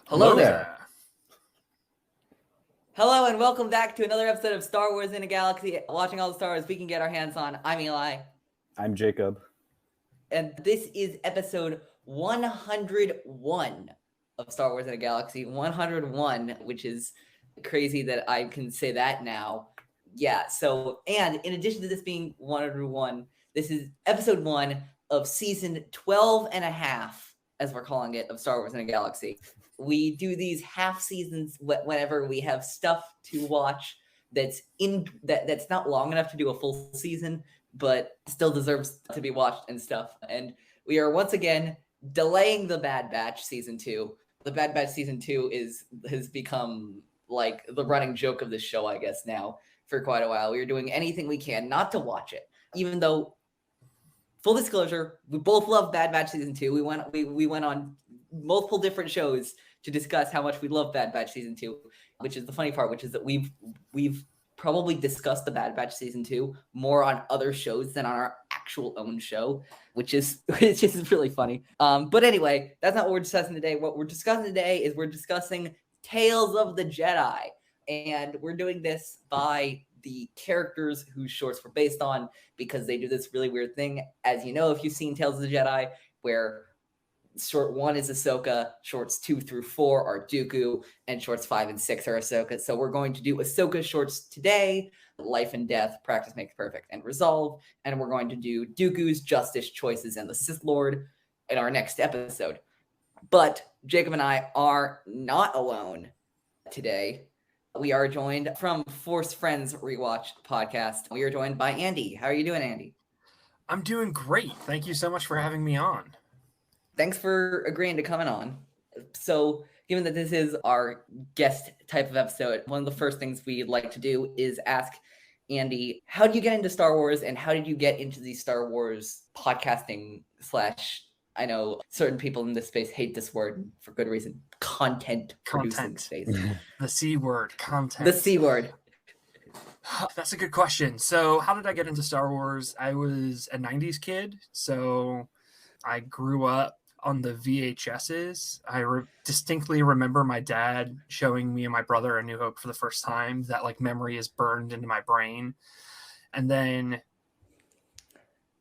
Hello there. Hello and welcome back to another episode of Star Wars in a Galaxy, watching all the Star Wars we can get our hands on. I'm Eli. I'm Jacob. And this is episode 101 of Star Wars in a Galaxy. 101, which is crazy that I can say that now. Yeah, so, and in addition to this being 101, this is episode 1 of season 12 and a half, as we're calling it, of Star Wars in a Galaxy. We do these half seasons whenever we have stuff to watch that's not long enough to do a full season, but still deserves to be watched and stuff. And we are once again delaying the Bad Batch season 2. The Bad Batch season 2 has become like the running joke of this show, I guess, now for quite a while. We are doing anything we can not to watch it, even though, full disclosure, we both love Bad Batch season 2. We went on multiple different shows to discuss how much we love Bad Batch season 2, which is the funny part, which is that we've probably discussed the Bad Batch season 2 more on other shows than on our actual own show, which is really funny. But anyway, that's not what we're discussing today. What we're discussing today is we're discussing Tales of the Jedi, and we're doing this by the characters whose shorts were based on, because they do this really weird thing, as you know, if you've seen Tales of the Jedi, where short 1 is Ahsoka, shorts 2 through 4 are Dooku, and shorts 5 and 6 are Ahsoka. So we're going to do Ahsoka shorts today, Life and Death, Practice Makes Perfect, and Resolve. And we're going to do Dooku's Justice, Choices, and the Sith Lord in our next episode. But Jacob and I are not alone today. We are joined from Force Friends Rewatch Podcast. We are joined by Andy. How are you doing, Andy? I'm doing great. Thank you so much for having me on. Thanks for agreeing to coming on. So, given that this is our guest type of episode, one of the first things we'd like to do is ask Andy, how did you get into Star Wars, and how did you get into the Star Wars podcasting / I know certain people in this space hate this word for good reason, content producing space. The C word, content. The C word. That's a good question. So how did I get into Star Wars? I was a 90s kid, so I grew up on the VHSs. I distinctly remember my dad showing me and my brother A New Hope for the first time. That like memory is burned into my brain. And then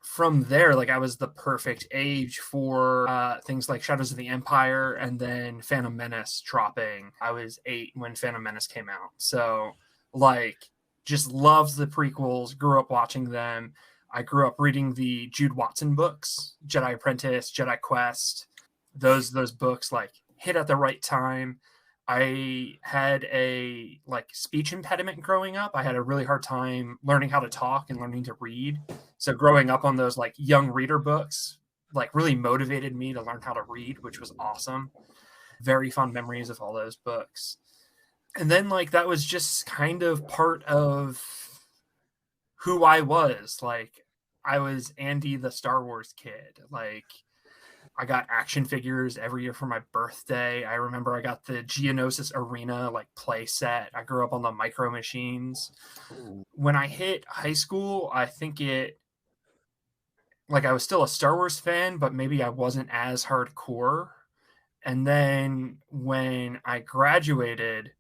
from there, like I was the perfect age for things like Shadows of the Empire and then Phantom Menace dropping. I was 8 when Phantom Menace came out. So like just loved the prequels, grew up watching them. I grew up reading the Jude Watson books, Jedi Apprentice, Jedi Quest. Those books like hit at the right time. I had a like speech impediment growing up. I had a really hard time learning how to talk and learning to read. So growing up on those like young reader books like really motivated me to learn how to read, which was awesome. Very fond memories of all those books. And then like that was just kind of part of who I was. Like I was Andy the Star Wars kid. Like I got action figures every year for my birthday. I remember I got the Geonosis Arena like play set. I grew up on the Micro Machines. When I hit high school, I think I was still a Star Wars fan, but maybe I wasn't as hardcore. And then when I graduated,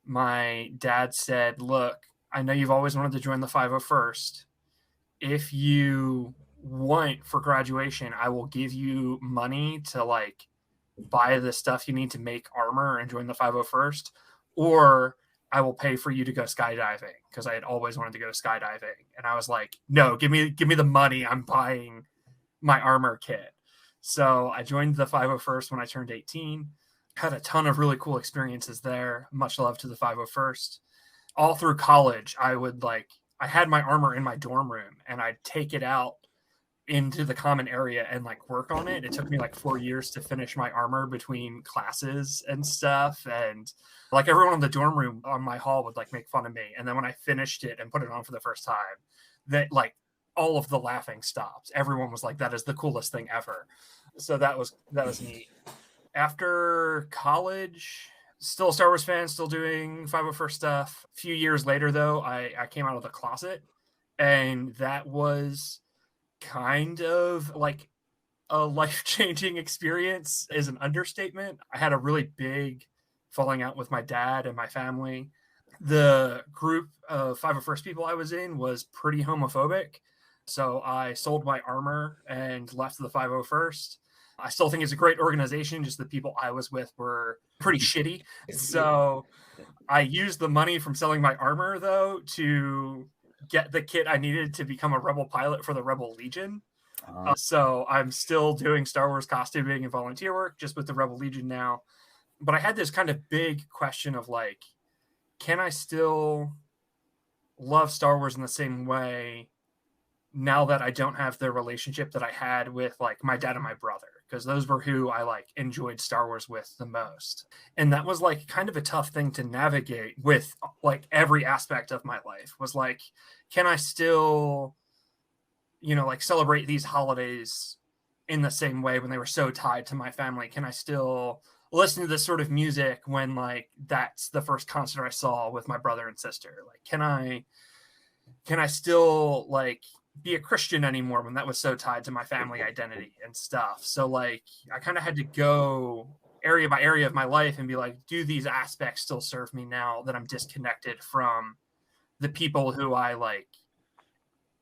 my dad said, "Look, I know you've always wanted to join the 501st. If you want for graduation, I will give you money to like buy the stuff you need to make armor and join the 501st, or I will pay for you to go skydiving," because I had always wanted to go skydiving. And I was like, "No, give me the money. I'm buying my armor kit." So I joined the 501st when I turned 18. Had a ton of really cool experiences there. Much love to the 501st. All through college, I had my armor in my dorm room and I'd take it out into the common area and like work on it. It took me like 4 years to finish my armor between classes and stuff. And like everyone in the dorm room on my hall would like make fun of me. And then when I finished it and put it on for the first time, that like all of the laughing stopped. Everyone was like, "That is the coolest thing ever." So that was neat. After college, still a Star Wars fan, still doing 501st stuff. A few years later, though, I came out of the closet, and that was kind of like a life-changing experience is an understatement. I had a really big falling out with my dad and my family. The group of 501st people I was in was pretty homophobic. So I sold my armor and left the 501st. I still think it's a great organization, just the people I was with were pretty shitty. So I used the money from selling my armor, though, to get the kit I needed to become a Rebel pilot for the Rebel Legion. So I'm still doing Star Wars costuming and volunteer work just with the Rebel Legion now. But I had this kind of big question of like, can I still love Star Wars in the same way now that I don't have the relationship that I had with like my dad and my brother? Because those were who I like enjoyed Star Wars with the most. And that was like kind of a tough thing to navigate with like every aspect of my life was like, can I still, you know, like celebrate these holidays in the same way when they were so tied to my family? Can I still listen to this sort of music when like that's the first concert I saw with my brother and sister? Like, can I still like be a Christian anymore when that was so tied to my family identity and stuff? So like I kind of had to go area by area of my life and be like, do these aspects still serve me now that I'm disconnected from the people who I like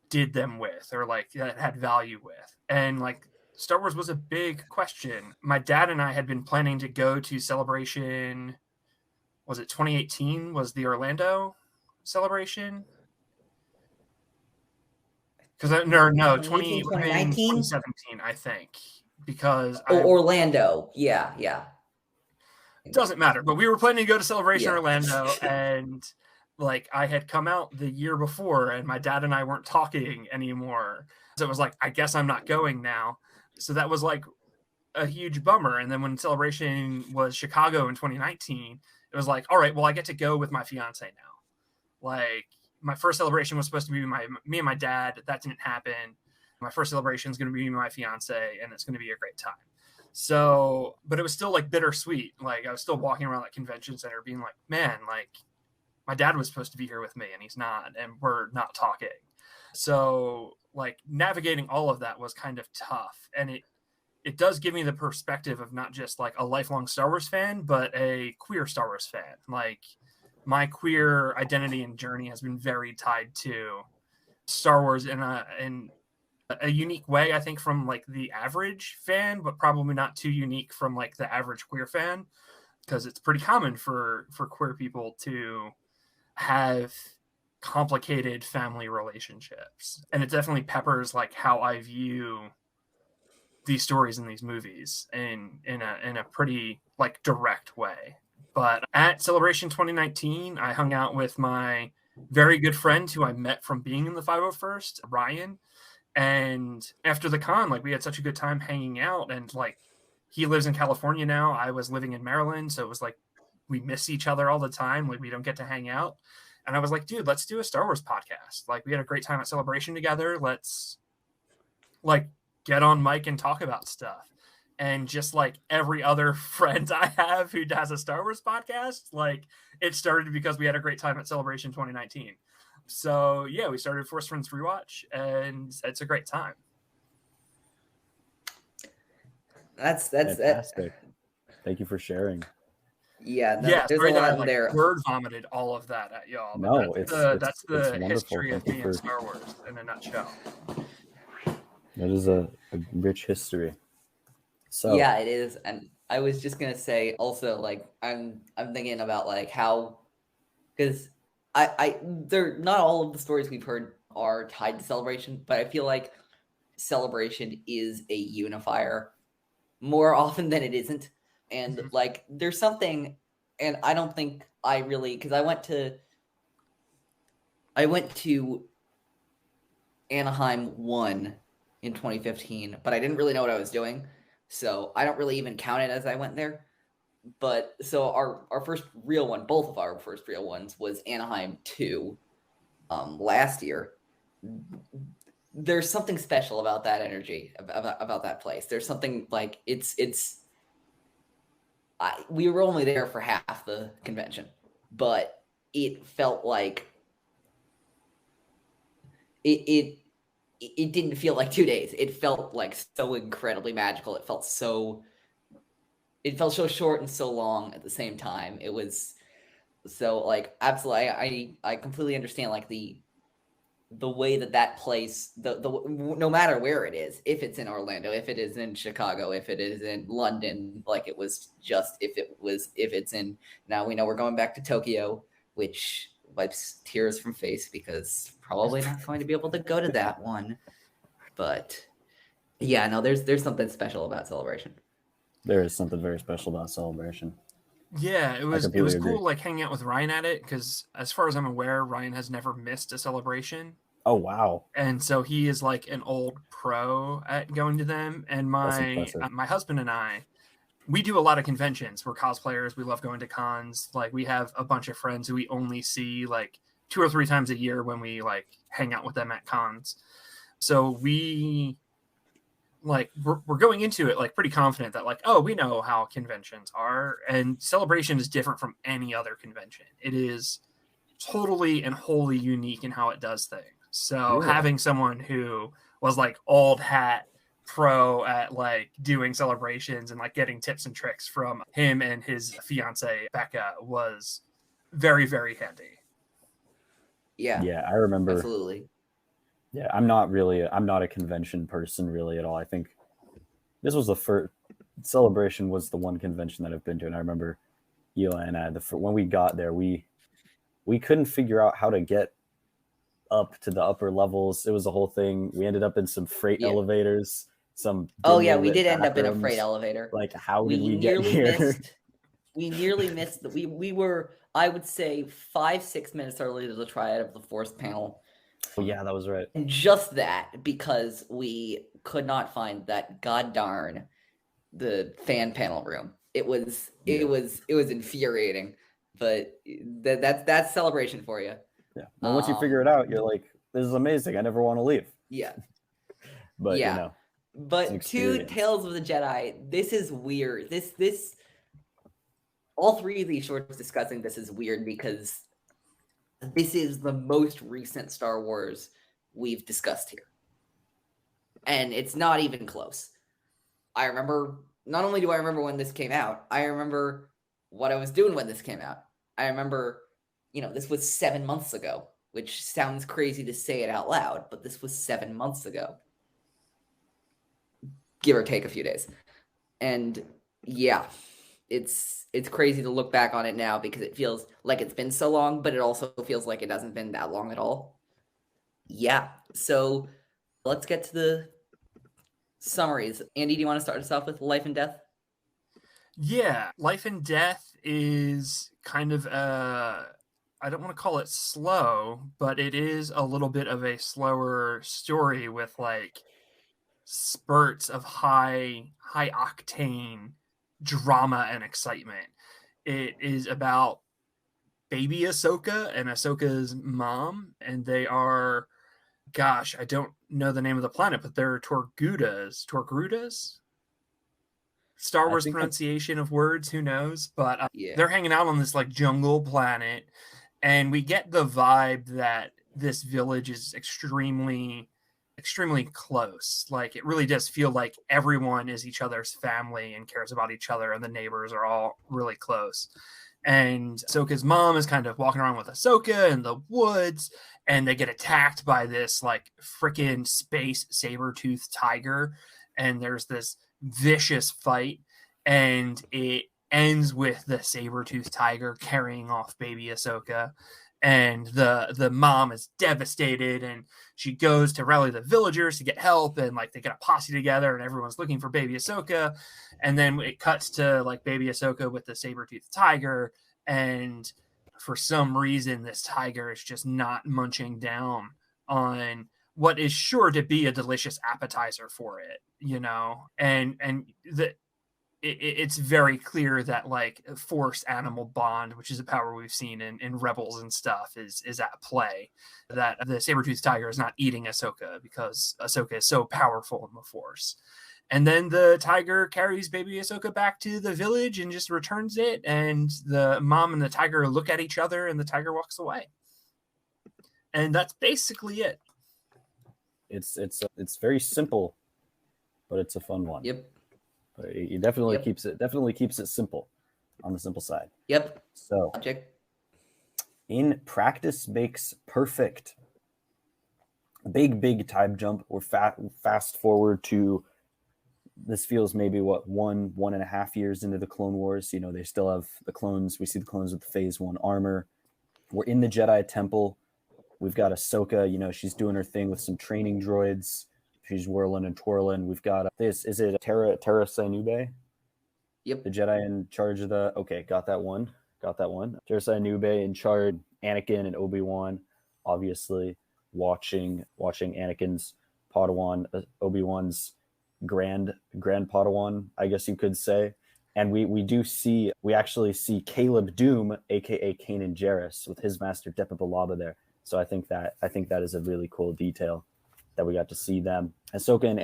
did them with or like that had value with? And like Star Wars was a big question. My dad and I had been planning to go to Celebration. Was it 2018? Was the Orlando Celebration? Because no, 2017, I think. Because Orlando, yeah. It doesn't matter. But we were planning to go to Celebration Orlando, and like I had come out the year before, and my dad and I weren't talking anymore. So it was like, I guess I'm not going now. So that was like a huge bummer. And then when Celebration was Chicago in 2019, it was like, all right, well, I get to go with my fiance now. Like my first celebration was supposed to be me and my dad. That didn't happen. My first celebration is going to be my fiance, and it's going to be a great time. So, but it was still like bittersweet. Like I was still walking around that convention center being like, man, like my dad was supposed to be here with me and he's not, and we're not talking. So like navigating all of that was kind of tough. And it does give me the perspective of not just like a lifelong Star Wars fan, but a queer Star Wars fan. Like my queer identity and journey has been very tied to Star Wars in a unique way, I think, from like the average fan, but probably not too unique from like the average queer fan, because it's pretty common for queer people to have complicated family relationships. And it definitely peppers like how I view these stories in these movies in a pretty like direct way. But at Celebration 2019, I hung out with my very good friend who I met from being in the 501st, Ryan. And after the con, like we had such a good time hanging out, and like he lives in California now. I was living in Maryland. So it was like, we miss each other all the time. Like we don't get to hang out. And I was like, dude, let's do a Star Wars podcast. Like we had a great time at Celebration together. Let's like get on mic and talk about stuff. And just like every other friend I have who has a Star Wars podcast, like it started because we had a great time at Celebration 2019. So yeah, we started Force Friends Rewatch, and it's a great time. That's fantastic. Thank you for sharing. Yeah, there's a lot in there. Word vomited all of that at y'all. No, that's the history of me and Star Wars in a nutshell. That is a rich history. So yeah, it is. And I was just gonna say also, like I'm thinking about like how, because they're not all of the stories we've heard are tied to Celebration, but I feel like Celebration is a unifier more often than it isn't. And like there's something, and I don't think I really, because I went to Anaheim 1 in 2015, but I didn't really know what I was doing, so I don't really even count it as I went there. But so our first real one, both of our first real ones, was Anaheim 2 last year. There's something special about that energy, about that place. There's something like we were only there for half the convention, but it felt like it it didn't feel like 2 days. It felt like so incredibly magical. It felt so short and so long at the same time. It was so like absolutely. I completely understand like the way that place, the no matter where it is, if it's in Orlando, if it is in Chicago, if it is in London, like it was just if it's in, now we know we're going back to Tokyo, which wipes tears from face because probably not going to be able to go to that one. But yeah, no, there's something special about Celebration. There is something very special about Celebration. Yeah, it was agree. cool like hanging out with Ryan at it, because as far as I'm aware, Ryan has never missed a Celebration. Oh wow. And so he is like an old pro at going to them. And my husband and I, we do a lot of conventions. We're cosplayers. We love going to cons. Like we have a bunch of friends who we only see like 2 or 3 times a year when we like hang out with them at cons. So we're going into it like pretty confident that like, oh, we know how conventions are, and Celebration is different from any other convention. It is totally and wholly unique in how it does things. So having someone who was like old hat pro at like doing celebrations and like getting tips and tricks from him and his fiance Becca was very, very handy. Yeah, I remember. Absolutely. Yeah, I'm not a convention person really at all. I think this was the first Celebration was the one convention that I've been to, and I remember Eli and I, when we got there, we couldn't figure out how to get up to the upper levels. It was a whole thing. We ended up in some freight elevators. We did end up in a freight elevator. Like, how did we get here? We nearly missed. We were, I would say, 5-6 minutes early to the triad of the Force panel. Oh, yeah, that was right. And just that, because we could not find that god-darn the fan panel room. It was infuriating, but that's Celebration for you. Yeah. And once you figure it out, you're like, this is amazing. I never want to leave. Yeah. But yeah. you know. But to Tales of the Jedi, this is weird. This all 3 of these shorts discussing this is weird because this is the most recent Star Wars we've discussed here. And it's not even close. I remember, not only do I remember when this came out, I remember what I was doing when this came out. I remember, this was 7 months ago, which sounds crazy to say it out loud, but this was 7 months ago. Give or take a few days. And yeah, it's crazy to look back on it now because it feels like it's been so long, but it also feels like it hasn't been that long at all. Yeah. So let's get to the summaries. Andy, do you want to start us off with Life and Death? Yeah. Life and Death is kind of I don't want to call it slow, but it is a little bit of a slower story with like spurts of high octane drama and excitement. It is about baby Ahsoka and Ahsoka's mom, and they are, gosh, I don't know the name of the planet, but they're Torgudas. Star Wars pronunciation of words, who knows? But they're hanging out on this like jungle planet, and we get the vibe that this village is extremely close. Like it really does feel like everyone is each other's family and cares about each other, and the neighbors are all really close. And Ahsoka's mom is kind of walking around with Ahsoka in the woods, and they get attacked by this like freaking space saber-toothed tiger, and there's this vicious fight, and it ends with the saber-toothed tiger carrying off baby Ahsoka. And the mom is devastated, and she goes to rally the villagers to get help, and like they get a posse together, and everyone's looking for baby Ahsoka. And then it cuts to like baby Ahsoka with the saber-toothed tiger, and for some reason this tiger is just not munching down on what is sure to be a delicious appetizer for it, it's very clear that like force animal bond, which is a power we've seen in Rebels and stuff, is at play. That the saber-toothed tiger is not eating Ahsoka because Ahsoka is so powerful in the force. And then the tiger carries baby Ahsoka back to the village and just returns it. And the mom and the tiger look at each other, and the tiger walks away. And that's basically it. It's very simple, but it's a fun one. Yep. But it definitely keeps it simple, on the simple side. Yep. So Object. In practice makes perfect. Big time jump. We're fast forward to, this feels maybe what, 1.5 years into the Clone Wars. You know, they still have the clones. We see the clones with the Phase 1 armor. We're in the Jedi Temple. We've got Ahsoka, you know, she's doing her thing with some training droids. She's whirling and twirling. We've got this. Is it Tara Sinube? Yep. The Jedi in charge of the. Okay, got that one. Tara Sinube in charge. Anakin and Obi-Wan, obviously watching Anakin's Padawan, Obi-Wan's grand Padawan, I guess you could say. And we actually see Caleb Doom, aka Kanan Jarrus, with his master Depa Billaba there. So I think that is a really cool detail that we got to see them. Ahsoka and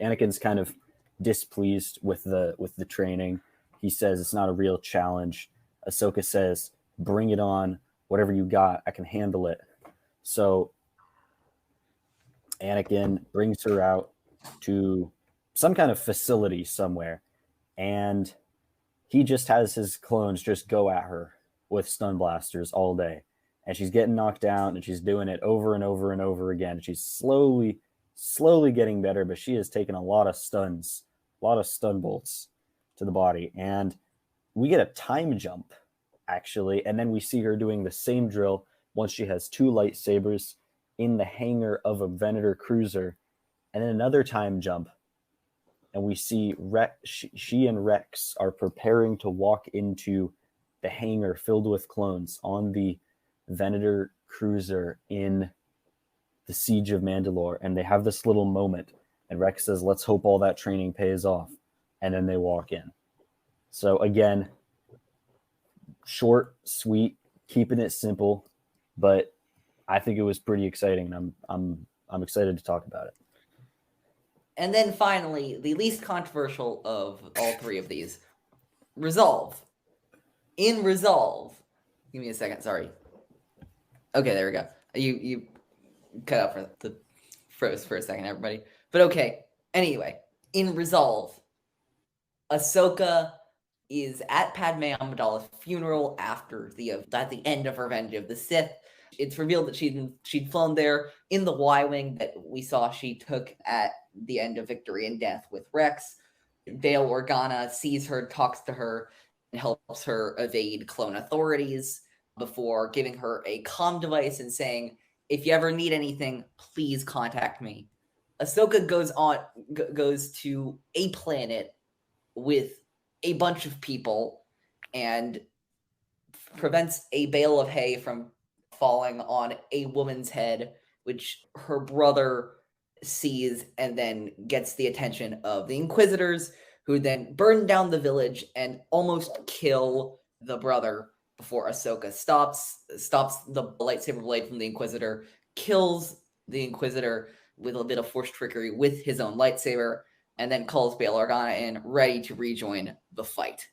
Anakin's kind of displeased with the training. He says it's not a real challenge. Ahsoka says, "Bring it on. Whatever you got, I can handle it." So Anakin brings her out to some kind of facility somewhere, and he just has his clones just go at her with stun blasters all day. And she's getting knocked down, and she's doing it over and over and over again. She's slowly getting better, but she has taken a lot of stun bolts to the body. And we get a time jump, actually, and then we see her doing the same drill once she has 2 lightsabers in the hangar of a Venator cruiser, and then another time jump, and we see she and Rex are preparing to walk into the hangar filled with clones on the Venator cruiser in the Siege of Mandalore, and they have this little moment, and Rex says, "Let's hope all that training pays off," and then they walk in. So again, short, sweet, keeping it simple, but I think it was pretty exciting, and I'm excited to talk about it. And then finally, the least controversial of all 3 of these, Resolve. In Resolve, give me a second. Sorry. Okay, there we go. You cut out for the froze for a second, everybody. But okay. Anyway, in Resolve, Ahsoka is at Padme Amidala's funeral at the end of Revenge of the Sith. It's revealed that she'd flown there in the Y-wing that we saw she took at the end of Victory and Death with Rex. Bail Organa sees her, talks to her, and helps her evade clone authorities before giving her a comm device and saying, "If you ever need anything, please contact me." Ahsoka goes to a planet with a bunch of people and prevents a bale of hay from falling on a woman's head, which her brother sees and then gets the attention of the Inquisitors, who then burn down the village and almost kill the brother before Ahsoka stops the lightsaber blade from the Inquisitor, kills the Inquisitor with a bit of force trickery with his own lightsaber, and then calls Bail Organa in, ready to rejoin the fight.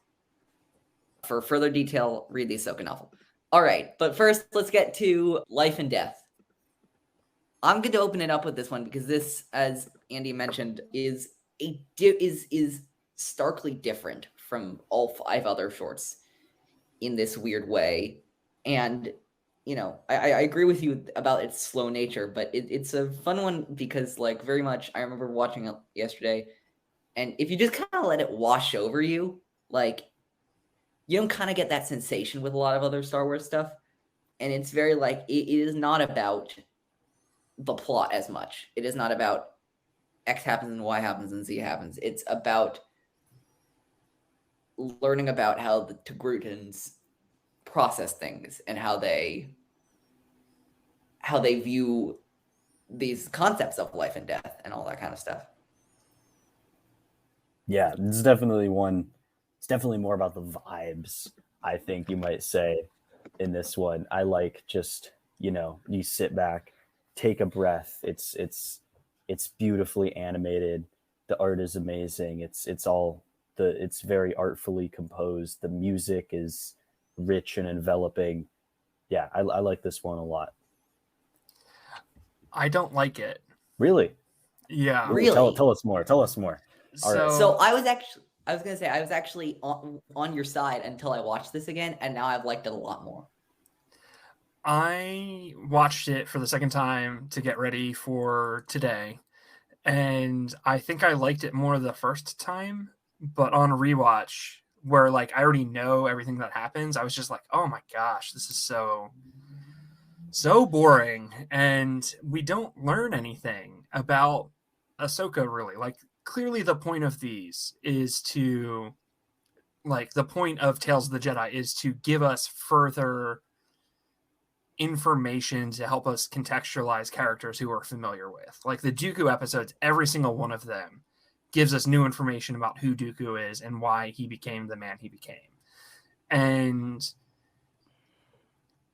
For further detail, read the Ahsoka novel. All right, but first, let's get to Life and Death. I'm going to open it up with this one because this, as Andy mentioned, is starkly different from all 5 other shorts in this weird way. And, you know, I agree with you about its slow nature, but it's a fun one because, like, very much, I remember watching it yesterday, and if you just kind of let it wash over you, like, you don't kind of get that sensation with a lot of other Star Wars stuff. And it's very, like, it is not about the plot as much. It is not about X happens and Y happens and Z happens. It's about learning about how the Togruitans process things and how they view these concepts of life and death and all that kind of stuff. Yeah, it's definitely one. It's definitely more about the vibes, I think you might say, in this one. I like just, you know, you sit back, take a breath. It's beautifully animated. The art is amazing. It's very artfully composed. The music is rich and enveloping. Yeah, I like this one a lot. I don't like it. Really? Yeah. Ooh, Really? Tell us more. Tell us more. All right. So I was gonna say I was actually on your side until I watched this again, and now I've liked it a lot more. I watched it for the second time to get ready for today, and I think I liked it more the first time, but on rewatch, where like I already know everything that happens, I was just like, oh my gosh, this is so boring, and we don't learn anything about Ahsoka really. Like clearly the point of these is to like the point of Tales of the Jedi is to give us further information to help us contextualize characters who we're familiar with. Like the Dooku episodes, every single one of them gives us new information about who Dooku is and why he became the man he became. And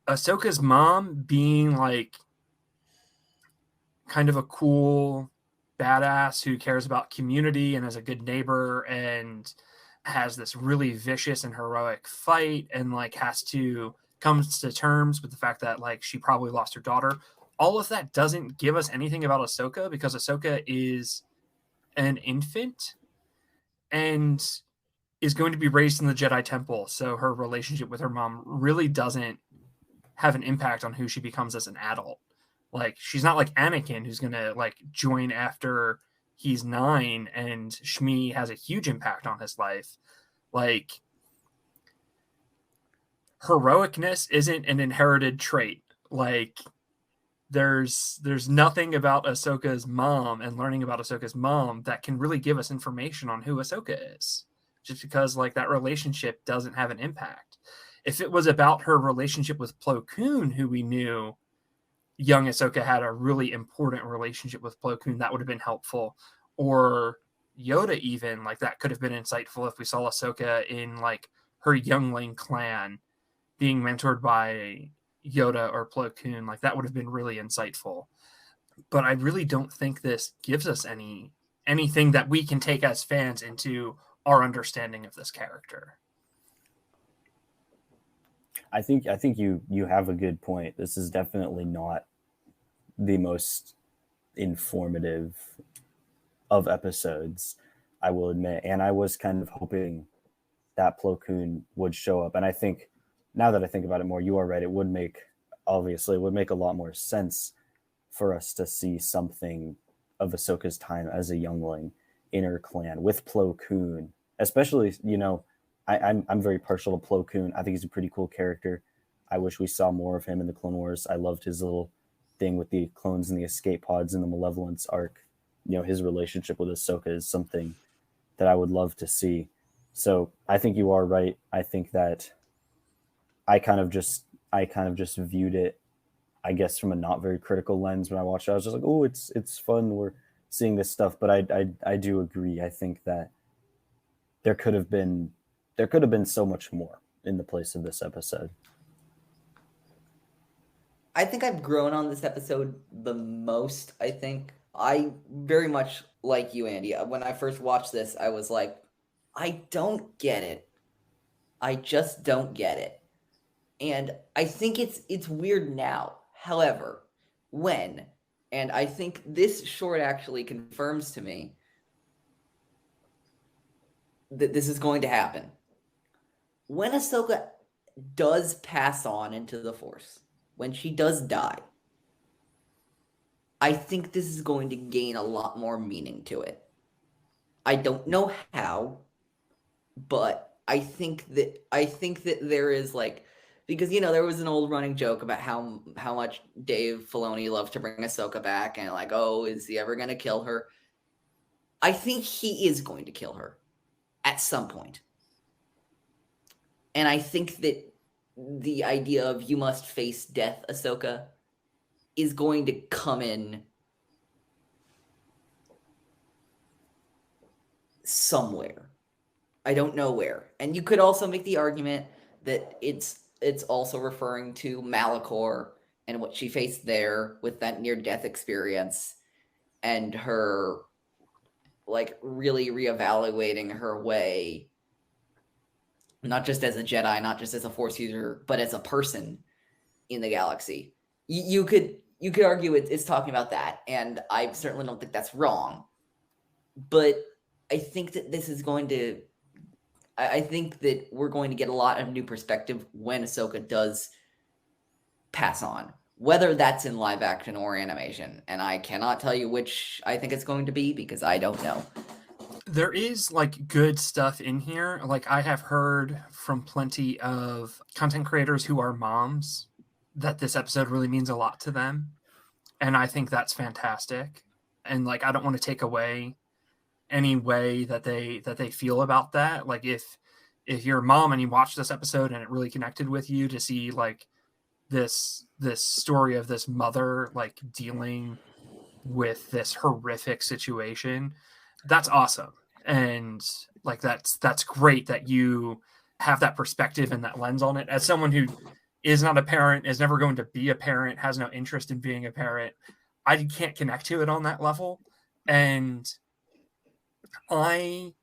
Ahsoka's mom being like kind of a cool badass who cares about community and is a good neighbor and has this really vicious and heroic fight and like has to comes to terms with the fact that like she probably lost her daughter. All of that doesn't give us anything about Ahsoka because Ahsoka is an infant and is going to be raised in the Jedi Temple. So her relationship with her mom really doesn't have an impact on who she becomes as an adult. Like she's not like Anakin who's going to like join after he's 9 and Shmi has a huge impact on his life. Like heroicness isn't an inherited trait. Like there's nothing about Ahsoka's mom and learning about Ahsoka's mom that can really give us information on who Ahsoka is, just because like that relationship doesn't have an impact. If it was about her relationship with Plo Koon, who we knew young Ahsoka had a really important relationship with Plo Koon, that would have been helpful. Or Yoda even, like that could have been insightful if we saw Ahsoka in like her youngling clan being mentored by Yoda or Plo Koon. Like that would have been really insightful. But I really don't think this gives us anything that we can take as fans into our understanding of this character. I think you have a good point. This is definitely not the most informative of episodes, I will admit. And I was kind of hoping that Plo Koon would show up. And I think now that I think about it more, you are right. It would make a lot more sense for us to see something of Ahsoka's time as a youngling in her clan with Plo Koon, especially, you know, I'm very partial to Plo Koon. I think he's a pretty cool character. I wish we saw more of him in the Clone Wars. I loved his little thing with the clones and the escape pods in the Malevolence arc. You know, his relationship with Ahsoka is something that I would love to see. So I think you are right. I think that I kind of just viewed it, I guess, from a not very critical lens when I watched it. I was just like, oh, it's fun. We're seeing this stuff. But I do agree. I think that there could have been so much more in the place of this episode. I think I've grown on this episode the most. I think I very much like you, Andy. When I first watched this, I was like, I don't get it. I just don't get it. And I think it's weird now. However, and I think this short actually confirms to me that this is going to happen. When Ahsoka does pass on into the Force, when she does die, I think this is going to gain a lot more meaning to it. I don't know how, but I think that there is like, because, you know, there was an old running joke about how much Dave Filoni loves to bring Ahsoka back and like, oh, is he ever going to kill her? I think he is going to kill her at some point. And I think that the idea of you must face death, Ahsoka, is going to come in somewhere. I don't know where. And you could also make the argument that it's also referring to Malachor and what she faced there with that near-death experience and her like really reevaluating her way, not just as a Jedi, not just as a Force user, but as a person in the galaxy. You could you could argue it's talking about that, and I certainly don't think that's wrong. But I think that this is going to. I think that we're going to get a lot of new perspective when Ahsoka does pass on, whether that's in live action or animation. And I cannot tell you which I think it's going to be because I don't know. There is like good stuff in here. Like I have heard from plenty of content creators who are moms that this episode really means a lot to them. And I think that's fantastic. And like, I don't want to take away any way that they feel about that. Like if you're a mom and you watch this episode and it really connected with you to see like this story of this mother like dealing with this horrific situation, that's awesome. And like that's great that you have that perspective and that lens on it. As someone who is not a parent, is never going to be a parent, has no interest in being a parent, I can't connect to it on that level. And I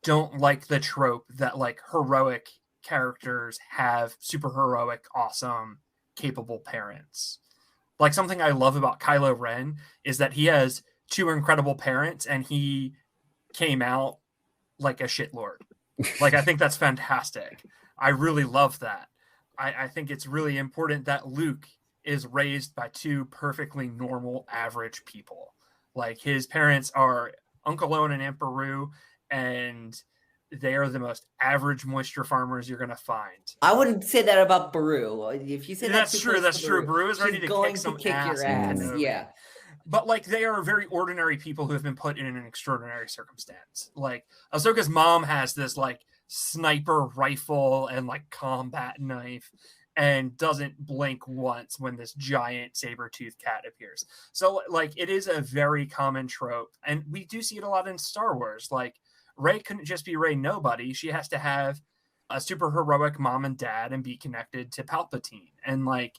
don't like the trope that like heroic characters have super heroic, awesome, capable parents. Like something I love about Kylo Ren is that he has two incredible parents and he came out like a shitlord. Like, I think that's fantastic. I really love that. I think it's really important that Luke is raised by two perfectly normal, average people. Like his parents are Uncle Owen and Aunt Beru, and they are the most average moisture farmers you're going to find. I wouldn't say that about Beru. If you say that's true, that's true. Beru is ready to kick some ass. Your ass. Yeah. But like they are very ordinary people who have been put in an extraordinary circumstance. Like Ahsoka's mom has this like sniper rifle and like combat knife and doesn't blink once when this giant saber-toothed cat appears. So like it is a very common trope, and we do see it a lot in Star Wars. Like Rey couldn't just be Rey nobody. She has to have a super heroic mom and dad and be connected to Palpatine. And like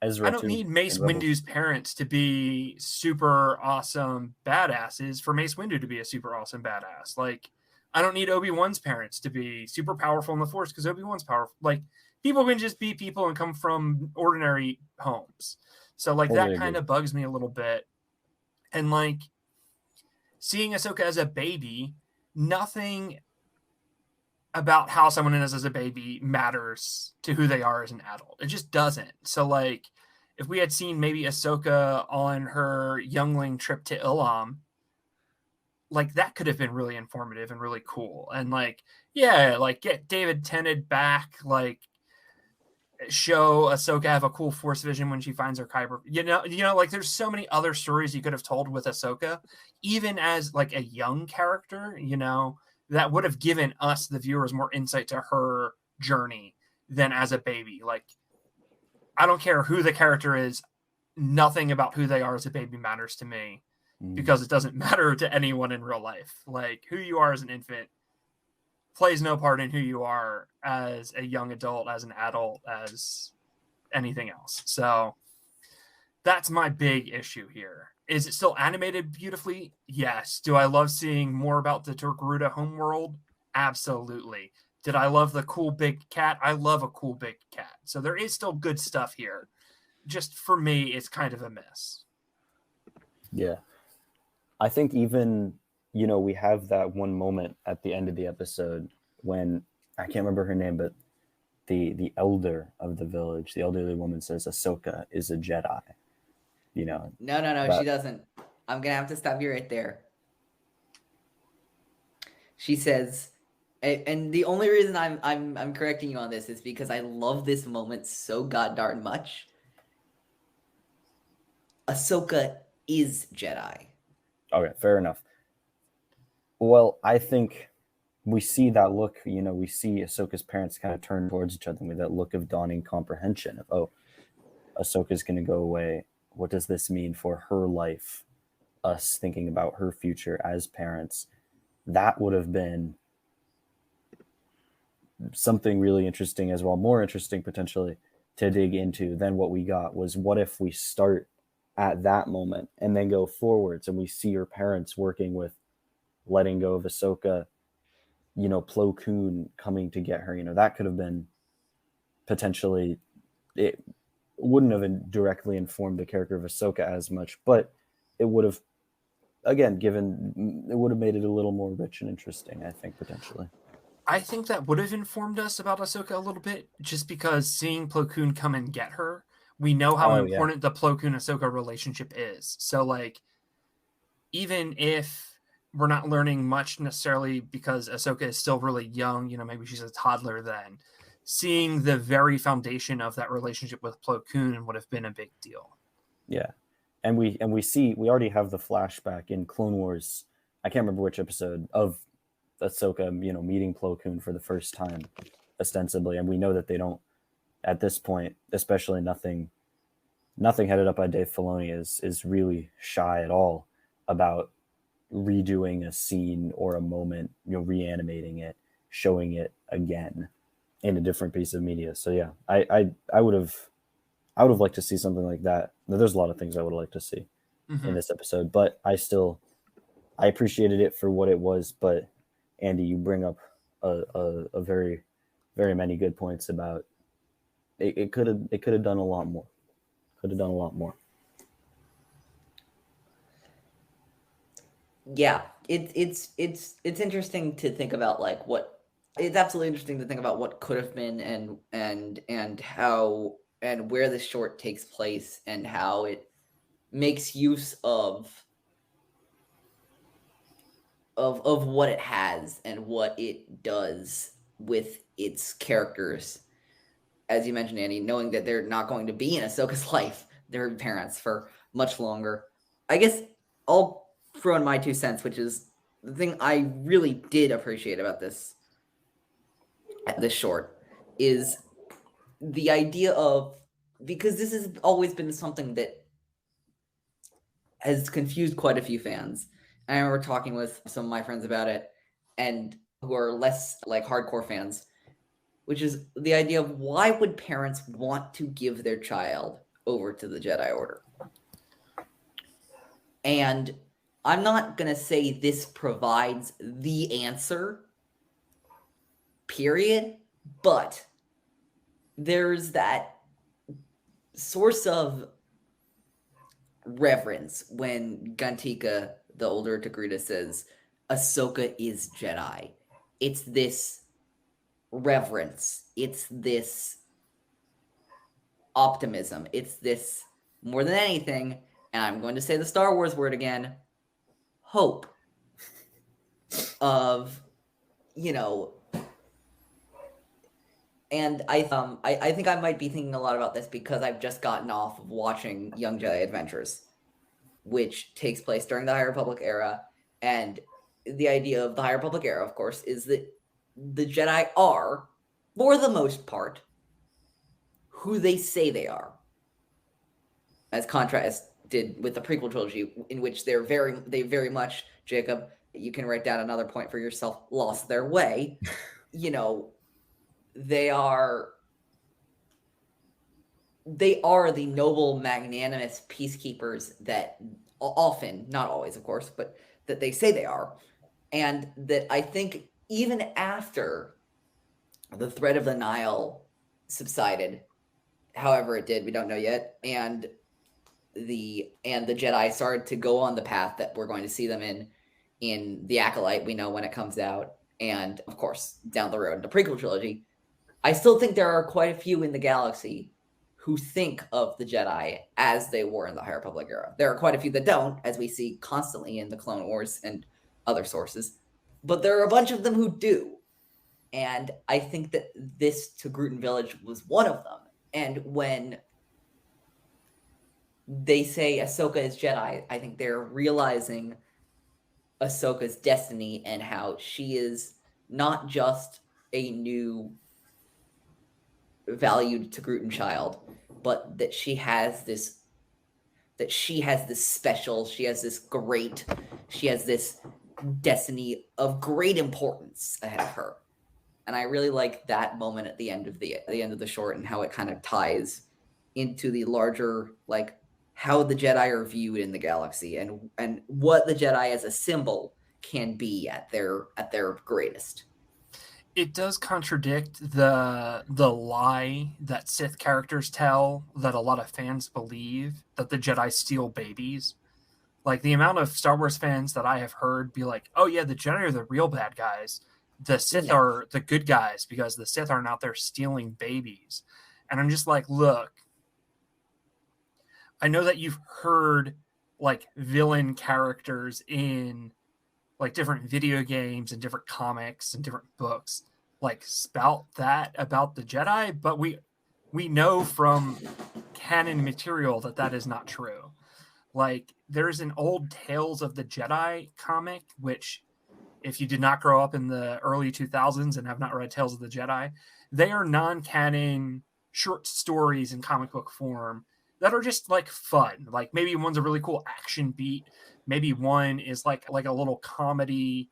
Ezra, I don't need Mace Windu's parents to be super awesome badasses for Mace Windu to be a super awesome badass. Like, I don't need Obi-Wan's parents to be super powerful in the Force because Obi-Wan's powerful. Like, people can just be people and come from ordinary homes. So, like, that kind of bugs me a little bit. And, like, seeing Ahsoka as a baby, nothing about how someone is as a baby matters to who they are as an adult. It just doesn't. So, like, if we had seen maybe Ahsoka on her youngling trip to Ilum, like, that could have been really informative and really cool. And, like, yeah, like, get David Tennant back, like, show Ahsoka have a cool Force vision when she finds her Kyber. You know, like, there's so many other stories you could have told with Ahsoka, even as, like, a young character, you know, that would have given us, the viewers, more insight to her journey than as a baby. Like, I don't care who the character is. Nothing about who they are as a baby matters to me because it doesn't matter to anyone in real life. Like, who you are as an infant plays no part in who you are as a young adult, as an adult, as anything else. So that's my big issue here. Is it still animated beautifully? Yes. Do I love seeing more about the Torgaruda homeworld? Absolutely. Did I love the cool big cat? I love a cool big cat. So there is still good stuff here. Just for me, it's kind of a miss. Yeah. I think even, you know, we have that one moment at the end of the episode when, I can't remember her name, but the elder of the village, the elderly woman says Ahsoka is a Jedi. You know, no, she doesn't. I'm gonna have to stop you right there. She says, and the only reason I'm correcting you on this is because I love this moment so goddamn much. Ahsoka is Jedi. Okay, fair enough. Well, I think we see that look. You know, we see Ahsoka's parents kind of turn towards each other with that look of dawning comprehension of, oh, Ahsoka's going to go away. What does this mean for her life? Us thinking about her future as parents. That would have been something really interesting as well, more interesting potentially to dig into than what we got was, what if we start at that moment and then go forwards and we see her parents working with letting go of Ahsoka, you know, Plo Koon coming to get her, you know, that could have been potentially it, wouldn't have directly informed the character of Ahsoka as much, but it would have, again, it would have made it a little more rich and interesting, I think, potentially. I think that would have informed us about Ahsoka a little bit, just because seeing Plo Koon come and get her, we know how important the Plo Koon-Ahsoka relationship is. So, like, even if we're not learning much necessarily because Ahsoka is still really young, maybe she's a toddler then, seeing the very foundation of that relationship with Plo Koon would have been a big deal. Yeah. And we already have the flashback in Clone Wars. I can't remember which episode of Ahsoka, meeting Plo Koon for the first time, ostensibly. And we know that they don't, at this point, especially nothing headed up by Dave Filoni is really shy at all about redoing a scene or a moment, reanimating it, showing it again in a different piece of media. So yeah, I would have liked to see something like that. There's a lot of things I would have liked to see in this episode, but I appreciated it for what it was. But Andy, you bring up a very, very many good points about it could have done a lot more. Could have done a lot more. Yeah, it's interesting to think about, like, it's absolutely interesting to think about what could have been and how and where the short takes place and how it makes use of what it has and what it does with its characters. As you mentioned, Andy, knowing that they're not going to be in Ahsoka's life, their parents, for much longer. I guess I'll throw in my 2 cents, which is the thing I really did appreciate about this short, is the idea of, because this has always been something that has confused quite a few fans. And I remember talking with some of my friends about it, and who are less like hardcore fans, which is the idea of, why would parents want to give their child over to the Jedi Order? And I'm not going to say this provides the answer, period, but there's that source of reverence when Gantika, the older Togruta, says Ahsoka is Jedi. It's this reverence. It's this optimism. It's this, more than anything, and I'm going to say the Star Wars word again, hope of, and I think I might be thinking a lot about this because I've just gotten off of watching Young Jedi Adventures, which takes place during the High Republic era. And the idea of the High Republic era, of course, is that the Jedi are, for the most part, who they say they are. As contrasted with the prequel trilogy, in which they very much, Jacob, you can write down another point for yourself, lost their way. They are the noble, magnanimous peacekeepers that often, not always, of course, but that they say they are. And that I think even after the threat of the Nile subsided, however it did, we don't know yet, and the Jedi started to go on the path that we're going to see them in The Acolyte, we know when it comes out, and of course down the road in the prequel trilogy, I still think there are quite a few in the galaxy who think of the Jedi as they were in the High Republic era. There are quite a few that don't, as we see constantly in the Clone Wars and other sources, but there are a bunch of them who do. And I think that this Togrutan village was one of them. And when they say Ahsoka is Jedi, I think they're realizing Ahsoka's destiny and how she is not just a new valued Togrutan child, but that she has this special, she has this destiny of great importance ahead of her. And I really like that moment at the end of the short, and how it kind of ties into the larger, like, how the Jedi are viewed in the galaxy, and what the Jedi as a symbol can be at their greatest. it does contradict the lie that Sith characters tell, that a lot of fans believe, that the Jedi steal babies. Like, the amount of Star Wars fans that I have heard be like, oh yeah, the Jedi are the real bad guys. The Sith are the good guys because the Sith aren't out there stealing babies. And I'm just like, look, I know that you've heard like villain characters in like different video games and different comics and different books like spout that about the Jedi, but we know from canon material that that is not true. Like, there's an old Tales of the Jedi comic, which if you did not grow up in the early 2000s and have not read Tales of the Jedi, they are non-canon short stories in comic book form that are just like fun. Like, maybe one's a really cool action beat. Maybe one is like a little comedy,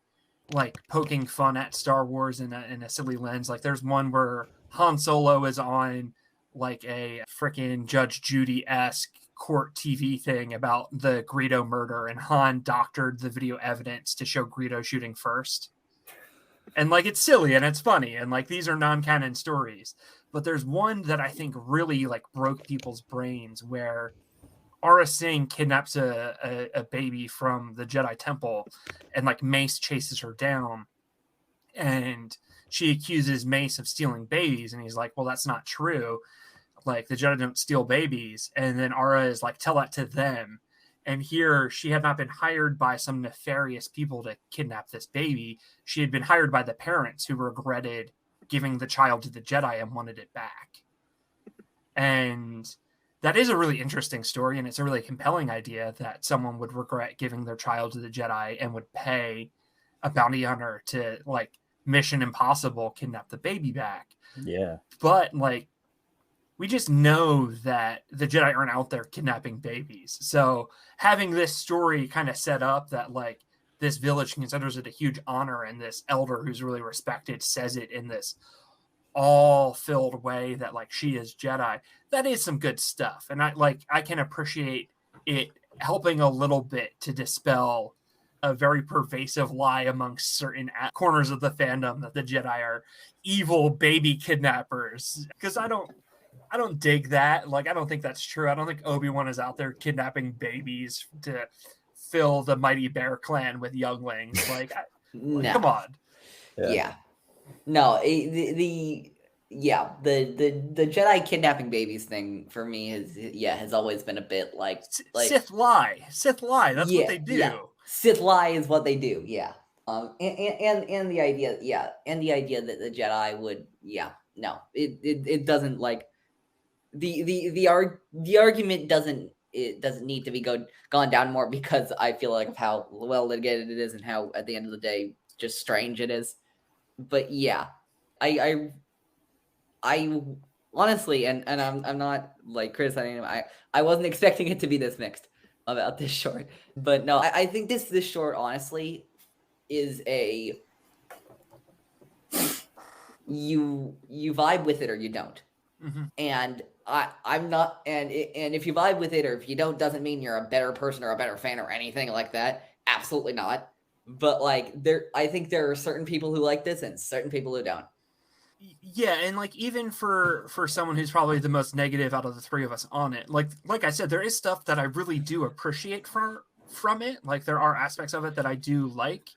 like poking fun at Star Wars in a silly lens. Like, there's one where Han Solo is on like a freaking Judge Judy-esque court TV thing about the Greedo murder, and Han doctored the video evidence to show Greedo shooting first. And like, it's silly and it's funny, and like, these are non-canon stories. But there's one that I think really like broke people's brains, where Aura Singh kidnaps a baby from the Jedi Temple, and like Mace chases her down, and she accuses Mace of stealing babies, and he's like, well, that's not true. Like, the Jedi don't steal babies. And then Aura is like, tell that to them. And here, she had not been hired by some nefarious people to kidnap this baby. She had been hired by the parents who regretted giving the child to the Jedi and wanted it back. And that is a really interesting story, and it's a really compelling idea that someone would regret giving their child to the Jedi and would pay a bounty hunter to, like, Mission Impossible kidnap the baby back. Yeah. But, like, we just know that the Jedi aren't out there kidnapping babies. So having this story kind of set up that, like, this village considers it a huge honor, and this elder who's really respected says it in this all-filled way that, like, she is Jedi, that is some good stuff. And I can appreciate it helping a little bit to dispel a very pervasive lie amongst certain corners of the fandom that the Jedi are evil baby kidnappers. Because I don't dig that. Like, I don't think that's true. I don't think Obi-Wan is out there kidnapping babies to fill the Mighty Bear clan with younglings. Like, No. Come on. Yeah. No, the Jedi kidnapping babies thing for me has always been a bit like Sith lie. That's what they do. Yeah. Sith lie is what they do. Yeah. And the idea, that the Jedi would, it doesn't, like, the argument doesn't need to be gone down more, because I feel like of how well litigated it is and how at the end of the day just strange it is. But yeah, I honestly, and I'm not like criticizing him. I wasn't expecting it to be this mixed about this short, but no, I think this short honestly is a you vibe with it or you don't. Mm-hmm. And I'm not, and if you vibe with it or if you don't, doesn't mean you're a better person or a better fan or anything like that. Absolutely not. But like, I think there are certain people who like this and certain people who don't. Yeah, and like, even for someone who's probably the most negative out of the three of us on it, like I said, there is stuff that I really do appreciate from it. Like, there are aspects of it that I do like,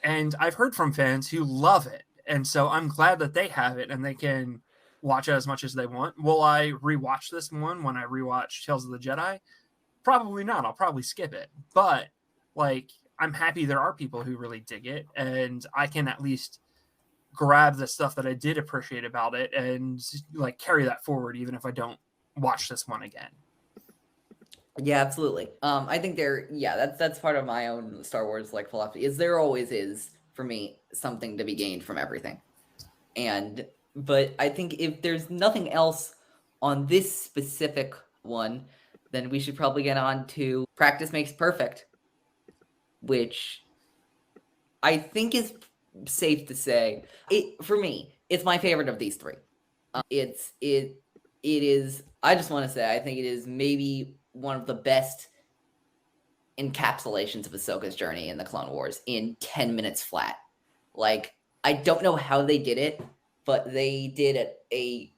and I've heard from fans who love it, and so I'm glad that they have it and they can watch it as much as they want. Will I rewatch this one when I rewatch Tales of the Jedi? Probably not. I'll probably skip it. But like, I'm happy there are people who really dig it, and I can at least grab the stuff that I did appreciate about it and like carry that forward, even if I don't watch this one again. Yeah, absolutely. I think that's part of my own Star Wars like philosophy, is there always is, for me, something to be gained from everything. But I think if there's nothing else on this specific one, then we should probably get on to Practice Makes Perfect, which I think is safe to say, for me, it's my favorite of these three. It is, I just want to say, I think it is maybe one of the best encapsulations of Ahsoka's journey in the Clone Wars in 10 minutes flat. Like, I don't know how they did it, but they did an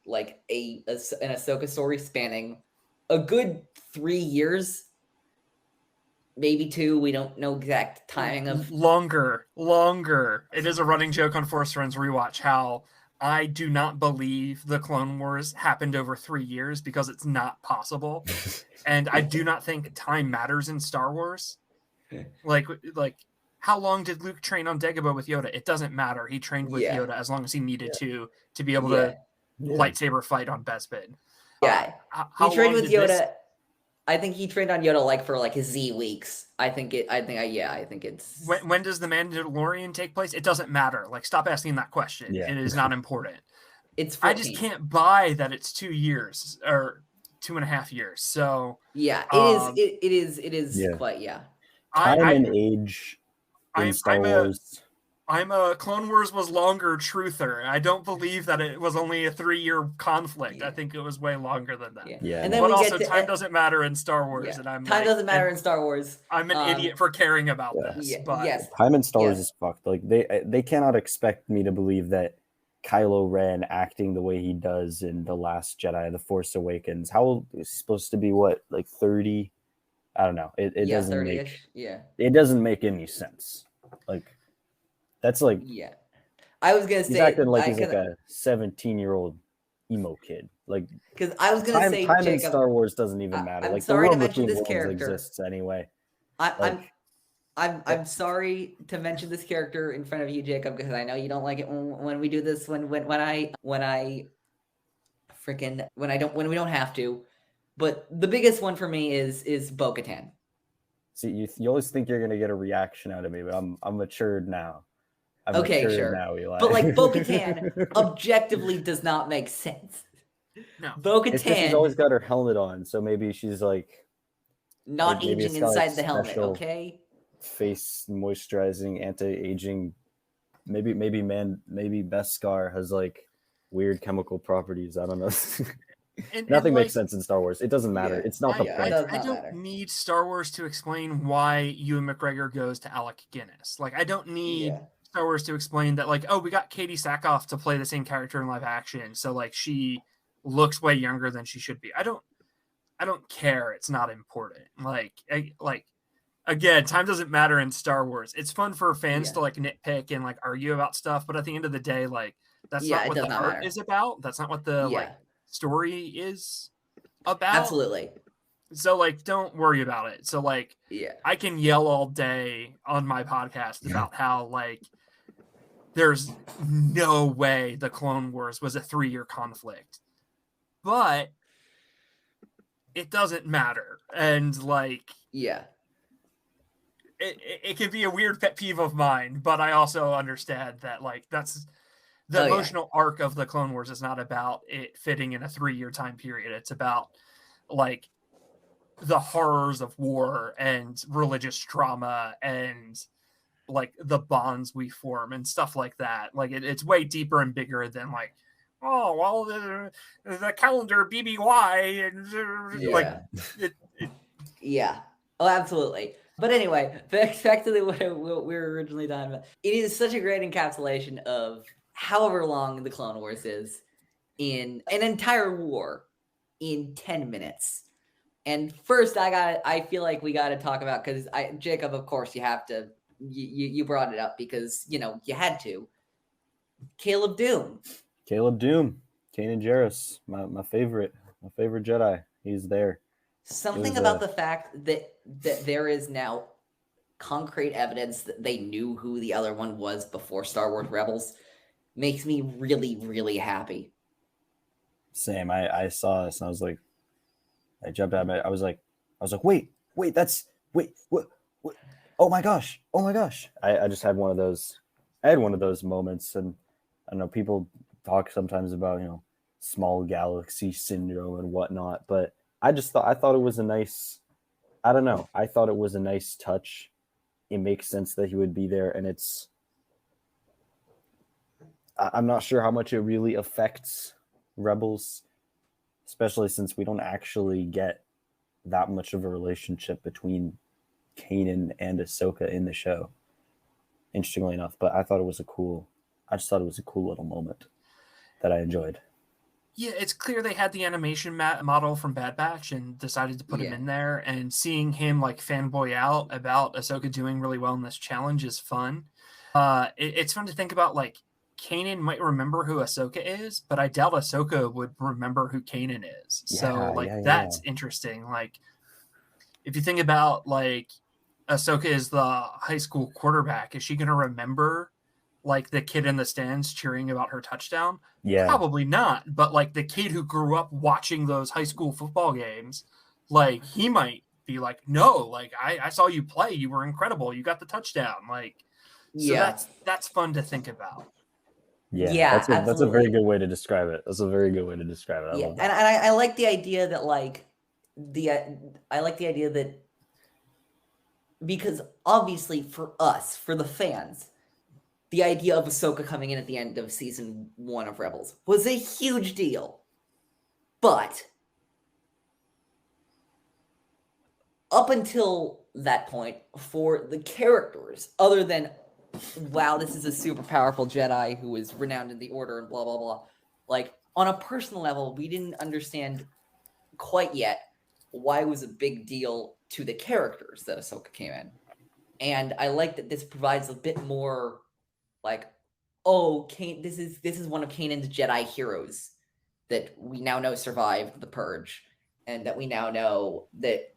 Ahsoka story spanning a good 3 years, maybe 2. We don't know exact timing of longer. It is a running joke on Force Friends Rewatch how I do not believe the Clone Wars happened over 3 years because it's not possible, and I do not think time matters in Star Wars. Like how long did Luke train on Dagobah with Yoda? It doesn't matter. He trained with Yoda as long as he needed to be able to lightsaber fight on Bespin. Yeah, he trained with Yoda. I think he trained on Yoda for his Z weeks. I think it's. When does the Mandalorian take place? It doesn't matter. Stop asking that question. Yeah. It is not important. It's 14. I just can't buy that it's 2 years or 2.5 years. So yeah, it is quite Time and age in Star Wars. I'm a Clone Wars was longer truther. I don't believe that it was only a 3-year conflict. Yeah. I think it was way longer than that. Yeah. And then but also time doesn't matter in Star Wars. Yeah. And I'm time doesn't matter in Star Wars. I'm an idiot for caring about this. Yeah. But yes. Time in Star Wars is fucked. They cannot expect me to believe that Kylo Ren acting the way he does in The Last Jedi, The Force Awakens. How old is he supposed to be? What, 30? I don't know. It doesn't 30-ish. It doesn't make any sense. That's I was gonna say he's acting like he's a 17-year-old emo kid. Because I was gonna say time Jacob, in Star Wars doesn't even matter. I'm sorry the to world mention between this character exists anyway. I'm sorry to mention this character in front of you, Jacob, because I know you don't like it when we do this. When we don't have to. But the biggest one for me is Bo-Katan. See, you always think you're gonna get a reaction out of me, but I'm matured now. Okay, sure. Now, Eli. But Bo-Katan objectively does not make sense. No. Bo-Katan. It's 'cause she's always got her helmet on, so maybe she's not aging inside the helmet. Okay. Face moisturizing, anti-aging. Maybe Beskar has weird chemical properties. I don't know. Nothing makes sense in Star Wars. It doesn't matter. Yeah, it's not the point. I don't need Star Wars to explain why Ewan McGregor goes to Alec Guinness. I don't need Star Wars to explain that, we got Katie Sackhoff to play the same character in live action, so she looks way younger than she should be. I don't care. It's not important. Again, time doesn't matter in Star Wars. It's fun for fans to nitpick and argue about stuff, but at the end of the day, that's not what the art is about. That's not what the story is about. Absolutely. So don't worry about it. So I can yell all day on my podcast about how there's no way the Clone Wars was a 3-year conflict, but it doesn't matter. And it can be a weird pet peeve of mine, but I also understand that that's the emotional arc of the Clone Wars is not about it fitting in a 3-year time period. It's about the horrors of war and religious trauma and the bonds we form and stuff like that. It's way deeper and bigger than oh well the calendar BBY and Oh, absolutely. But anyway, back to what we were originally talking about. It is such a great encapsulation of however long the Clone Wars is in an entire war in 10 minutes. And first, I feel like we got to talk about, because Jacob, of course, you have to, you brought it up because, you had to. Caleb Doom. Kanan Jarrus, my favorite Jedi. He's there. Something about the fact that there is now concrete evidence that they knew who the other one was before Star Wars Rebels makes me really, really happy. Same. I saw this and I was I jumped at it. I was like, wait, what? Oh my gosh. I just had one of those. I had one of those moments, and I don't know, people talk sometimes about, small galaxy syndrome and whatnot, but I thought it was a nice, I don't know. I thought it was a nice touch. It makes sense that he would be there, and I'm not sure how much it really affects Rebels, especially since we don't actually get that much of a relationship between Kanan and Ahsoka in the show, interestingly enough. But I thought it was a cool I just thought it was a cool little moment that I enjoyed. Yeah, it's clear they had the animation model from Bad Batch and decided to put him in there. And seeing him like fanboy out about Ahsoka doing really well in this challenge is fun. It's fun to think about, like, Kanan might remember who Ahsoka is, but I doubt Ahsoka would remember who Kanan is. So that's interesting. Like, if you think about, like, Ahsoka is the high school quarterback, is she going to remember, like, the kid in the stands cheering about her touchdown? Yeah. Probably not. But, like, the kid who grew up watching those high school football games, like, he might be like, no, like, I saw you play. You were incredible. You got the touchdown. Like, so that's fun to think about. Yeah, that's a very good way to describe it. That's a very good way to describe it. I love that. And I like the idea that, like, because obviously for us, for the fans, the idea of Ahsoka coming in at the end of season 1 of Rebels was a huge deal. But up until that point, for the characters, other than, wow, this is a super powerful Jedi who is renowned in the Order and blah, blah, blah. Like, on a personal level, we didn't understand quite yet why it was a big deal to the characters that Ahsoka came in. And I like that this provides a bit more, like, oh, this is one of Kanan's Jedi heroes that we now know survived the Purge, and that we now know that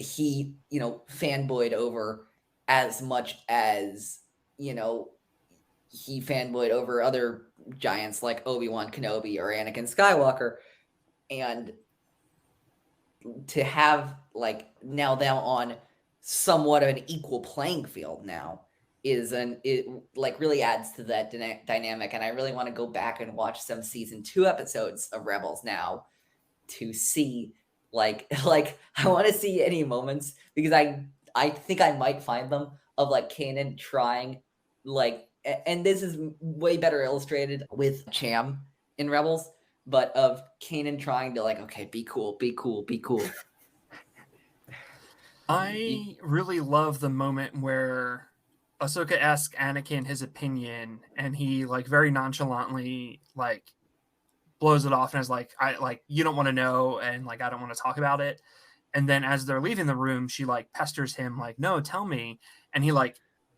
he, you know, fanboyed over as much as, you know, he fanboyed over other giants like Obi-Wan Kenobi or Anakin Skywalker. And to have, like, now them on somewhat of an equal playing field now it really adds to that dynamic. And I really want to go back and watch some season 2 episodes of Rebels now to see, like I want to see any moments, because I think I might find them, of, like, Kanan trying, like, and this is way better illustrated with Cham in Rebels, but of Kanan trying to, like, okay, be cool. I really love the moment where Ahsoka asks Anakin his opinion, and he, like, very nonchalantly, like, blows it off and is like, you don't want to know, and, like, I don't want to talk about it. And then as they're leaving the room, she, like, pesters him, like, no, tell me. And he, like,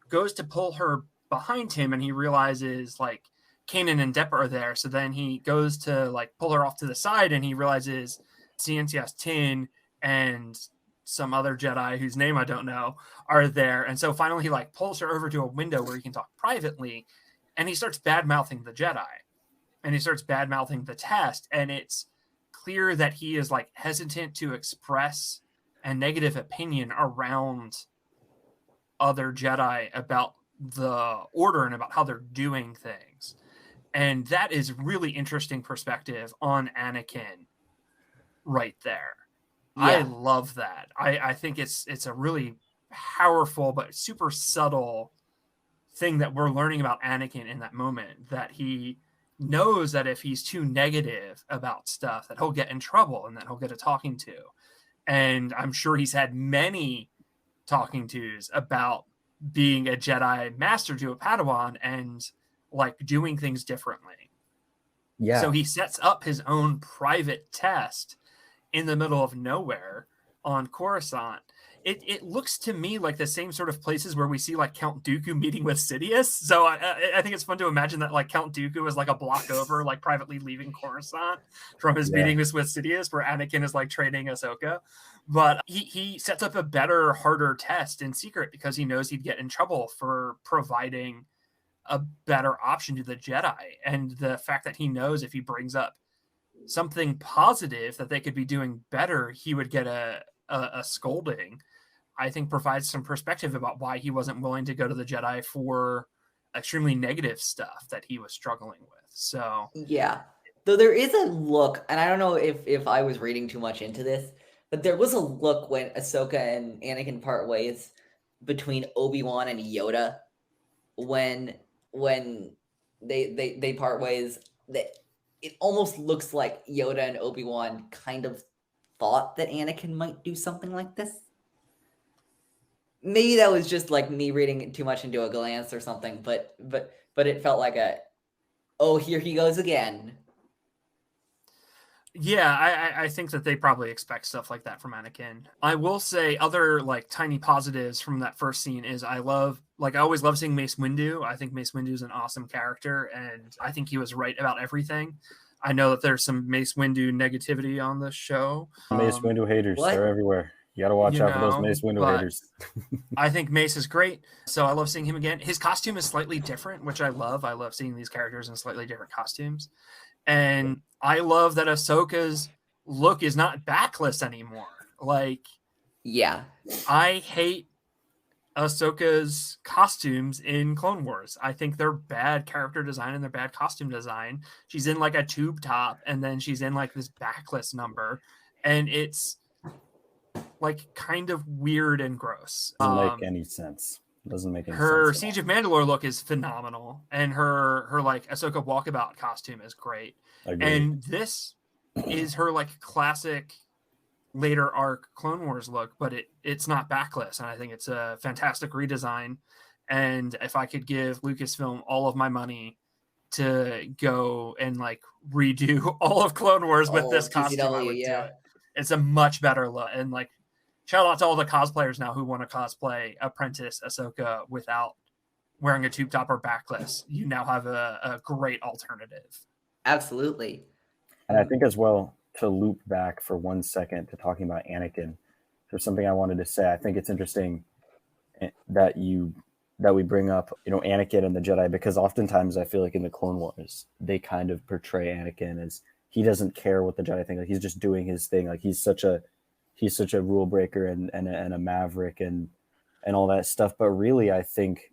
goes to pull her behind him, and he realizes, like, Kanan and Depa are there. So then he goes to, like, pull her off to the side, and he realizes Cientias Tin and some other Jedi whose name I don't know are there. And so finally he, like, pulls her over to a window where he can talk privately, and he starts bad-mouthing the Jedi, and he starts bad-mouthing the test. And it's clear that he is, like, hesitant to express a negative opinion around other Jedi about the Order and about how they're doing things. And that is really interesting perspective on Anakin right there. Yeah. I love that. I think it's a really powerful but super subtle thing that we're learning about Anakin in that moment, that he knows that if he's too negative about stuff, that he'll get in trouble and that he'll get a talking to. And I'm sure he's had many talking tos about being a Jedi master to a Padawan and, like, doing things differently. Yeah. So he sets up his own private test in the middle of nowhere on Coruscant. It looks to me like the same sort of places where we see, like, Count Dooku meeting with Sidious. So I think it's fun to imagine that, like, Count Dooku is, like, a block over, like, privately leaving Coruscant from his meetings with Sidious, where Anakin is, like, training Ahsoka. But he sets up a better, harder test in secret because he knows he'd get in trouble for providing a better option to the Jedi. And the fact that he knows if he brings up something positive that they could be doing better, he would get a scolding, I think provides some perspective about why he wasn't willing to go to the Jedi for extremely negative stuff that he was struggling with. So yeah, though there is a look, and I don't know if I was reading too much into this, but there was a look when Ahsoka and Anakin part ways between Obi-Wan and Yoda when they part ways, that it almost looks like Yoda and Obi-Wan kind of thought that Anakin might do something like this. maybe that was just like me reading too much into a glance or something, but it felt like oh, here he goes again. Yeah, I think that they probably expect stuff like that from Anakin. I will say other like tiny positives from that first scene is I always love seeing Mace Windu. I think Mace Windu is an awesome character, and I think he was right about everything. I know that there's some Mace Windu negativity on the show. Mace Windu haters, they're everywhere. You got to watch out for those Mace Windu haters. I think Mace is great, so I love seeing him again. His costume is slightly different, which I love. I love seeing these characters in slightly different costumes. And I love that Ahsoka's look is not backless anymore. Like, yeah, I hate Ahsoka's costumes in Clone Wars. I think they're bad character design and they're bad costume design. She's in like a tube top and then she's in like this backless number. And it's like kind of weird and gross. Doesn't make any sense. Doesn't make any sense. Her Siege of Mandalore look is phenomenal, and her like Ahsoka walkabout costume is great. Agreed. And this is her like classic later arc Clone Wars look, but it's not backless, and I think it's a fantastic redesign. And if I could give Lucasfilm all of my money to go and like redo all of Clone Wars with this costume, I would do it. It's a much better look, and like shout out to all the cosplayers now who want to cosplay Apprentice Ahsoka without wearing a tube top or backless. You now have a great alternative. Absolutely. And I think as well, to loop back for 1 second to talking about Anakin, there's something I wanted to say. I think it's interesting that we bring up, Anakin and the Jedi, because oftentimes I feel like in the Clone Wars, they kind of portray Anakin as he doesn't care what the Jedi think. Like he's just doing his thing. Like he's such a rule breaker and a maverick and all that stuff. But really, I think,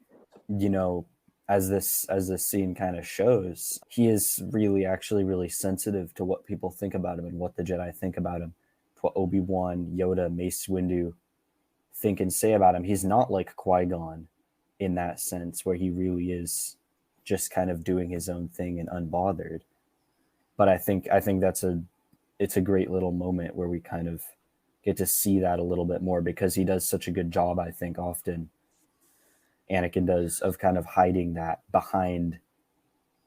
as this scene kind of shows, he is really actually really sensitive to what people think about him and what the Jedi think about him, what Obi-Wan, Yoda, Mace Windu think and say about him. He's not like Qui-Gon in that sense, where he really is just kind of doing his own thing and unbothered. But I think it's a great little moment where we kind of get to see that a little bit more, because he does such a good job, I think, often Anakin does, of kind of hiding that behind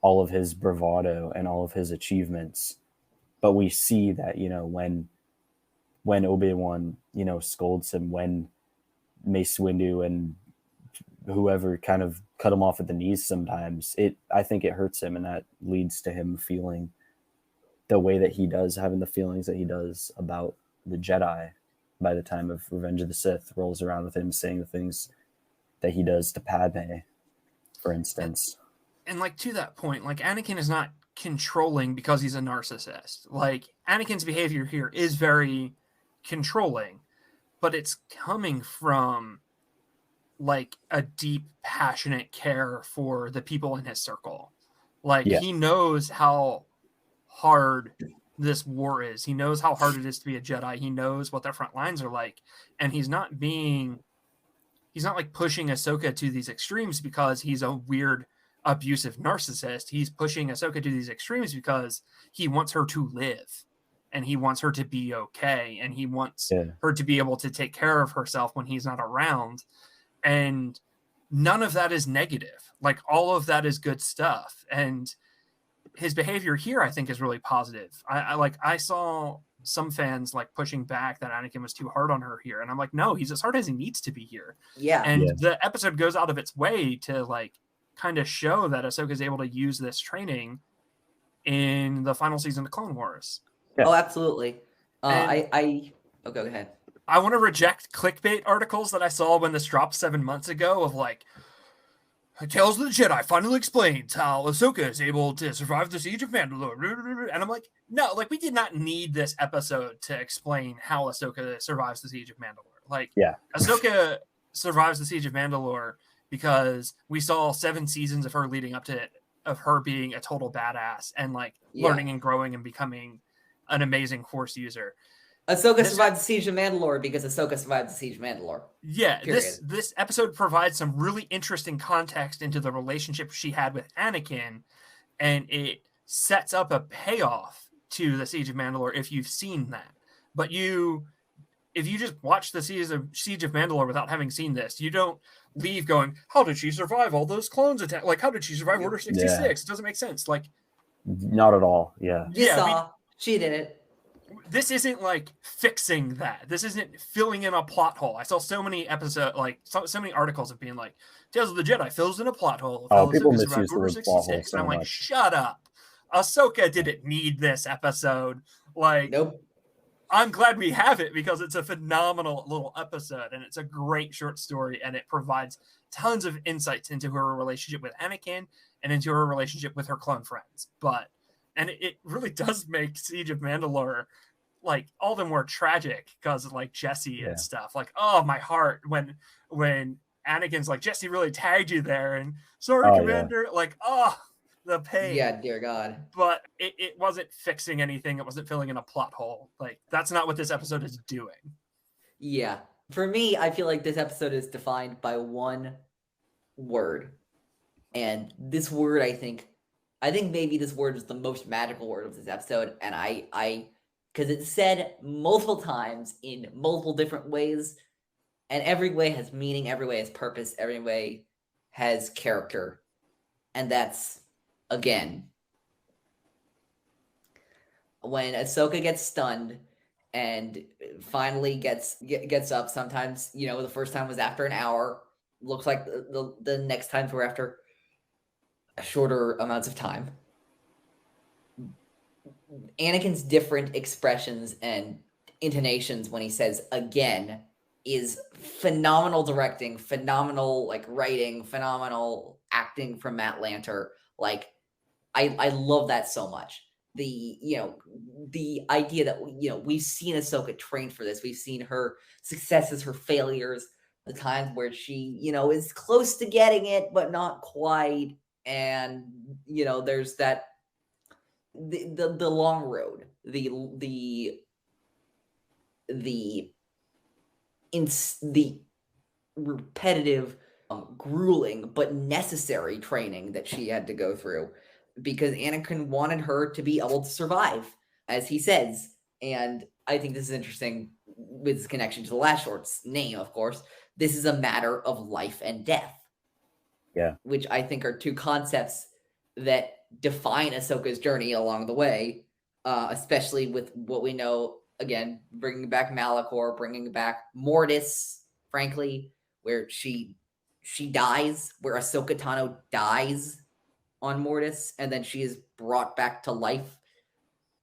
all of his bravado and all of his achievements. But we see that, when Obi-Wan, scolds him, when Mace Windu and whoever kind of cut him off at the knees sometimes, I think it hurts him, and that leads to him feeling the way that he does, having the feelings that he does about the Jedi by the time of Revenge of the Sith rolls around, with him saying the things that he does to Padme, for instance. And like to that point, like Anakin is not controlling because he's a narcissist. Like Anakin's behavior here is very controlling, but it's coming from like a deep, passionate care for the people in his circle. Like he knows how hard this war is. He knows how hard it is to be a Jedi. He knows what their front lines are like. And he's not like pushing Ahsoka to these extremes because he's a weird, abusive narcissist. He's pushing Ahsoka to these extremes because he wants her to live and he wants her to be okay. And he wants her to be able to take care of herself when he's not around. And none of that is negative. Like all of that is good stuff. And his behavior here, I think, is really positive. I saw some fans like pushing back that Anakin was too hard on her here. And I'm like, no, he's as hard as he needs to be here. Yeah. And the episode goes out of its way to like kind of show that Ahsoka is able to use this training in the final season of Clone Wars. Yeah. Oh, absolutely. Go ahead. I want to reject clickbait articles that I saw when this dropped 7 months ago of like, Tales of the Jedi finally explains how Ahsoka is able to survive the Siege of Mandalore. And I'm like, no, like we did not need this episode to explain how Ahsoka survives the Siege of Mandalore. Like, Ahsoka survives the Siege of Mandalore because we saw 7 seasons of her leading up to it, of her being a total badass and like learning and growing and becoming an amazing Force user. Ahsoka survived the Siege of Mandalore because Ahsoka survived the Siege of Mandalore. Yeah, this episode provides some really interesting context into the relationship she had with Anakin, and it sets up a payoff to the Siege of Mandalore if you've seen that. But if if you just watch the Siege of Mandalore without having seen this, you don't leave going, how did she survive all those clones attack? Like, how did she survive Order 66? Yeah. It doesn't make sense. Like, not at all. Yeah. You saw. She did it. This isn't like fixing that. This isn't filling in a plot hole. I saw so many episodes, like so many articles of being like, Tales of the Jedi fills in a plot hole. People misuse the word plot hole so and I'm like, much. shut up. Ahsoka didn't need this episode. Like, Nope. I'm glad we have it because it's a phenomenal little episode and it's a great short story and it provides tons of insights into her relationship with Anakin and into her relationship with her clone friends. And it really does make Siege of Mandalore like all the more tragic because of like Jesse and stuff. Like, oh, my heart when Anakin's like, Jesse really tagged you there, and sorry, Commander. Yeah. Like, oh, the pain. Yeah, dear God. But it wasn't fixing anything. It wasn't filling in a plot hole. Like, that's not what this episode is doing. Yeah. For me, I feel like this episode is defined by one word. And this word, I think maybe this word is the most magical word of this episode. And because it's said multiple times in multiple different ways, and every way has meaning, every way has purpose, every way has character. And that's, again, when Ahsoka gets stunned and finally gets up. Sometimes, the first time was after an hour. Looks like the next times were after shorter amounts of time. Anakin's different expressions and intonations when he says again is phenomenal directing, phenomenal writing, phenomenal acting from Matt Lanter. I love that so much. The idea that we've seen Ahsoka train for this. We've seen her successes, her failures, the times where she is close to getting it but not quite. And there's that the long road, the repetitive, grueling but necessary training that she had to go through, because Anakin wanted her to be able to survive, as he says. And I think this is interesting with his connection to the last short's name, of course. This is a matter of life and death. Yeah. Which I think are two concepts that define Ahsoka's journey along the way, especially with what we know, again, bringing back Malachor, bringing back Mortis, frankly, where she dies, where Ahsoka Tano dies on Mortis, and then she is brought back to life.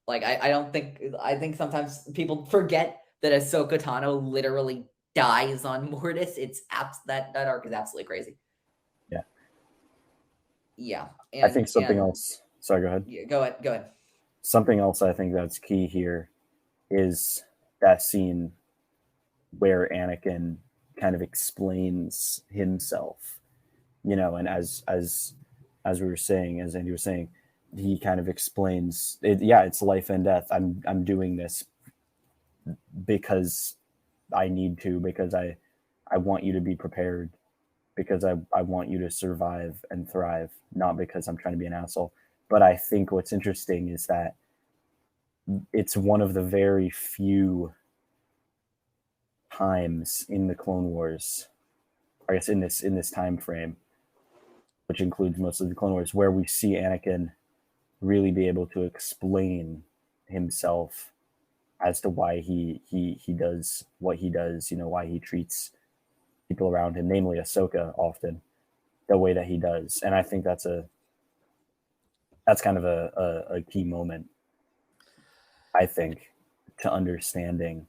I think sometimes people forget that Ahsoka Tano literally dies on Mortis. It's that arc is absolutely crazy. Yeah. Yeah. I think something else. Sorry, go ahead. Yeah, go ahead. Something else I think that's key here is that scene where Anakin kind of explains himself, and as we were saying, as Andy was saying, he kind of explains it. Yeah, it's life and death. I'm doing this because I need to, because I want you to be prepared, because I want you to survive and thrive, not because I'm trying to be an asshole. But I think what's interesting is that it's one of the very few times in the Clone Wars, I guess in this time frame, which includes most of the Clone Wars, where we see Anakin really be able to explain himself as to why he does what he does, why he treats people around him, namely Ahsoka, often the way that he does. And I think that's kind of a key moment, I think, to understanding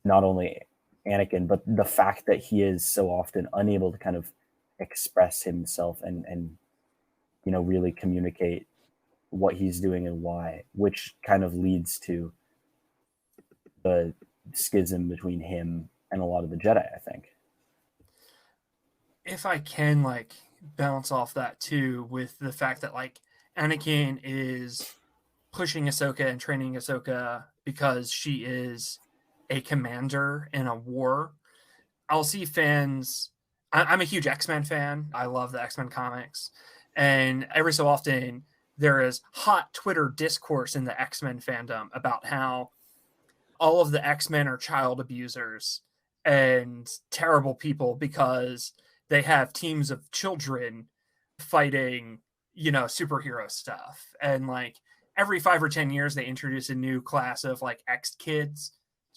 not only Anakin, but the fact that he is so often unable to kind of express himself and really communicate what he's doing and why, which kind of leads to the schism between him and a lot of the Jedi, I think. If I can bounce off that too, with the fact that Anakin is pushing Ahsoka and training Ahsoka because she is a commander in a war. I'll see fans. I'm a huge X-Men fan. I love the X-Men comics. And every so often there is hot Twitter discourse in the X-Men fandom about how all of the X-Men are child abusers and terrible people because they have teams of children fighting, you know, superhero stuff. And like every 5 or 10 years, they introduce a new class of like X kids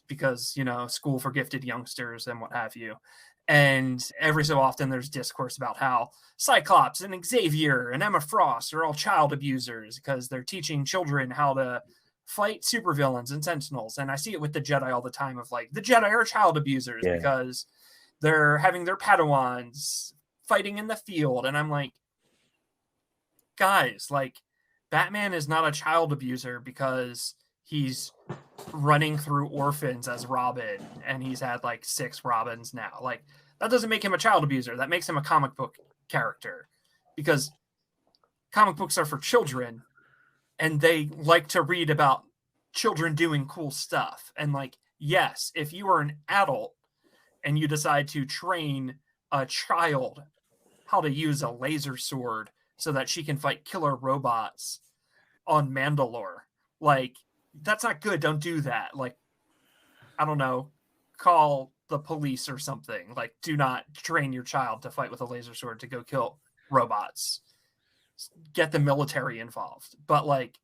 because, you know, school for gifted youngsters and what have you. And every so often there's discourse about how Cyclops and Xavier and Emma Frost are all child abusers because they're teaching children how to fight supervillains and sentinels. And I see it with the Jedi all the time of like, the Jedi are child abusers because they're having their Padawans fighting in the field. And I'm like, guys, like, Batman is not a child abuser because he's running through orphans as Robin and he's had like 6 Robins now. Like, that doesn't make him a child abuser. That makes him a comic book character because comic books are for children and they like to read about children doing cool stuff. And like, yes, if you are an adult and you decide to train a child how to use a laser sword so that she can fight killer robots on Mandalore, like, that's not good. Don't do that. Like, I don't know, call the police or something. Like, do not train your child to fight with a laser sword to go kill robots. Get the military involved. But like,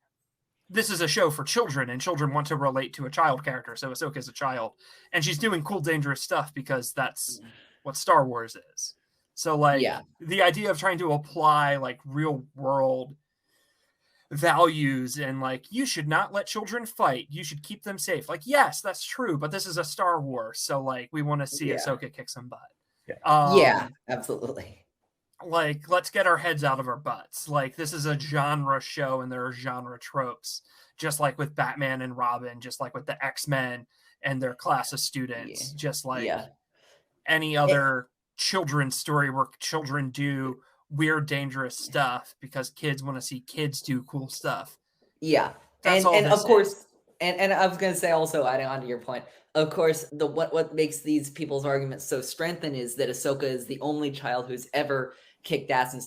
this is a show for children and children want to relate to a child character. So Ahsoka's a child and she's doing cool, dangerous stuff because that's what Star Wars is. So like the idea of trying to apply like real world values and like, you should not let children fight, you should keep them safe. Like, yes, that's true, but this is a Star Wars. So like, we want to see Ahsoka kick some butt. Absolutely. Like, let's get our heads out of our butts. Like, this is a genre show and there are genre tropes, just like with Batman and Robin, just like with the X-Men and their class of students, just like any other children's story where children do weird, dangerous stuff because kids want to see kids do cool stuff. Yeah. That's and of course, and I was going to say also, adding on to your point, of course, what makes these people's arguments so strengthened is that Ahsoka is the only child who's ever kicked ass and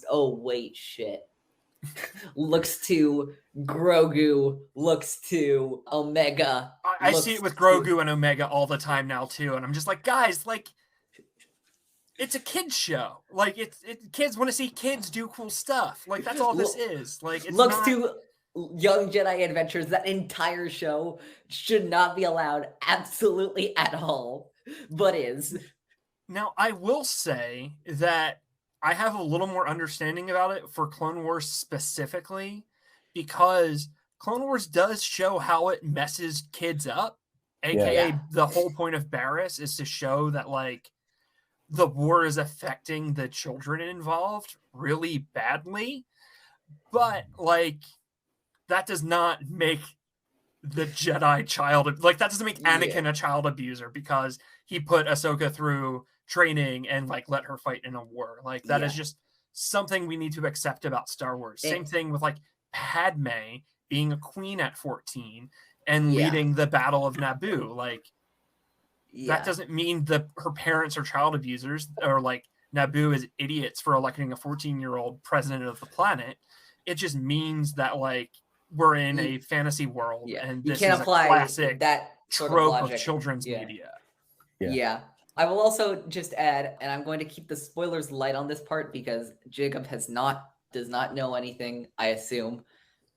looks to Grogu, looks to Omega. I see it with Grogu and Omega all the time now too, and I'm just like, guys, like, it's a kids show. Like, kids want to see kids do cool stuff. Like, that's all this is. Like, it's looks to Young Jedi Adventures. That entire show should not be allowed absolutely at all, but is. Now, I will say that I have a little more understanding about it for Clone Wars specifically, because Clone Wars does show how it messes kids up, aka the whole point of Barriss is to show that like the war is affecting the children involved really badly, but like that does not make the Jedi child, like that doesn't make Anakin a child abuser because he put Ahsoka through training and like let her fight in a war. Like that is just something we need to accept about Star Wars. Same thing with like Padme being a queen at 14 and leading the Battle of Naboo. Like that doesn't mean that her parents are child abusers or like Naboo is idiots for electing a 14-year-old president of the planet. It just means that like we're in a fantasy world and this is a classic that trope of children's media. I will also just add, and I'm going to keep the spoilers light on this part because Jacob does not know anything, I assume,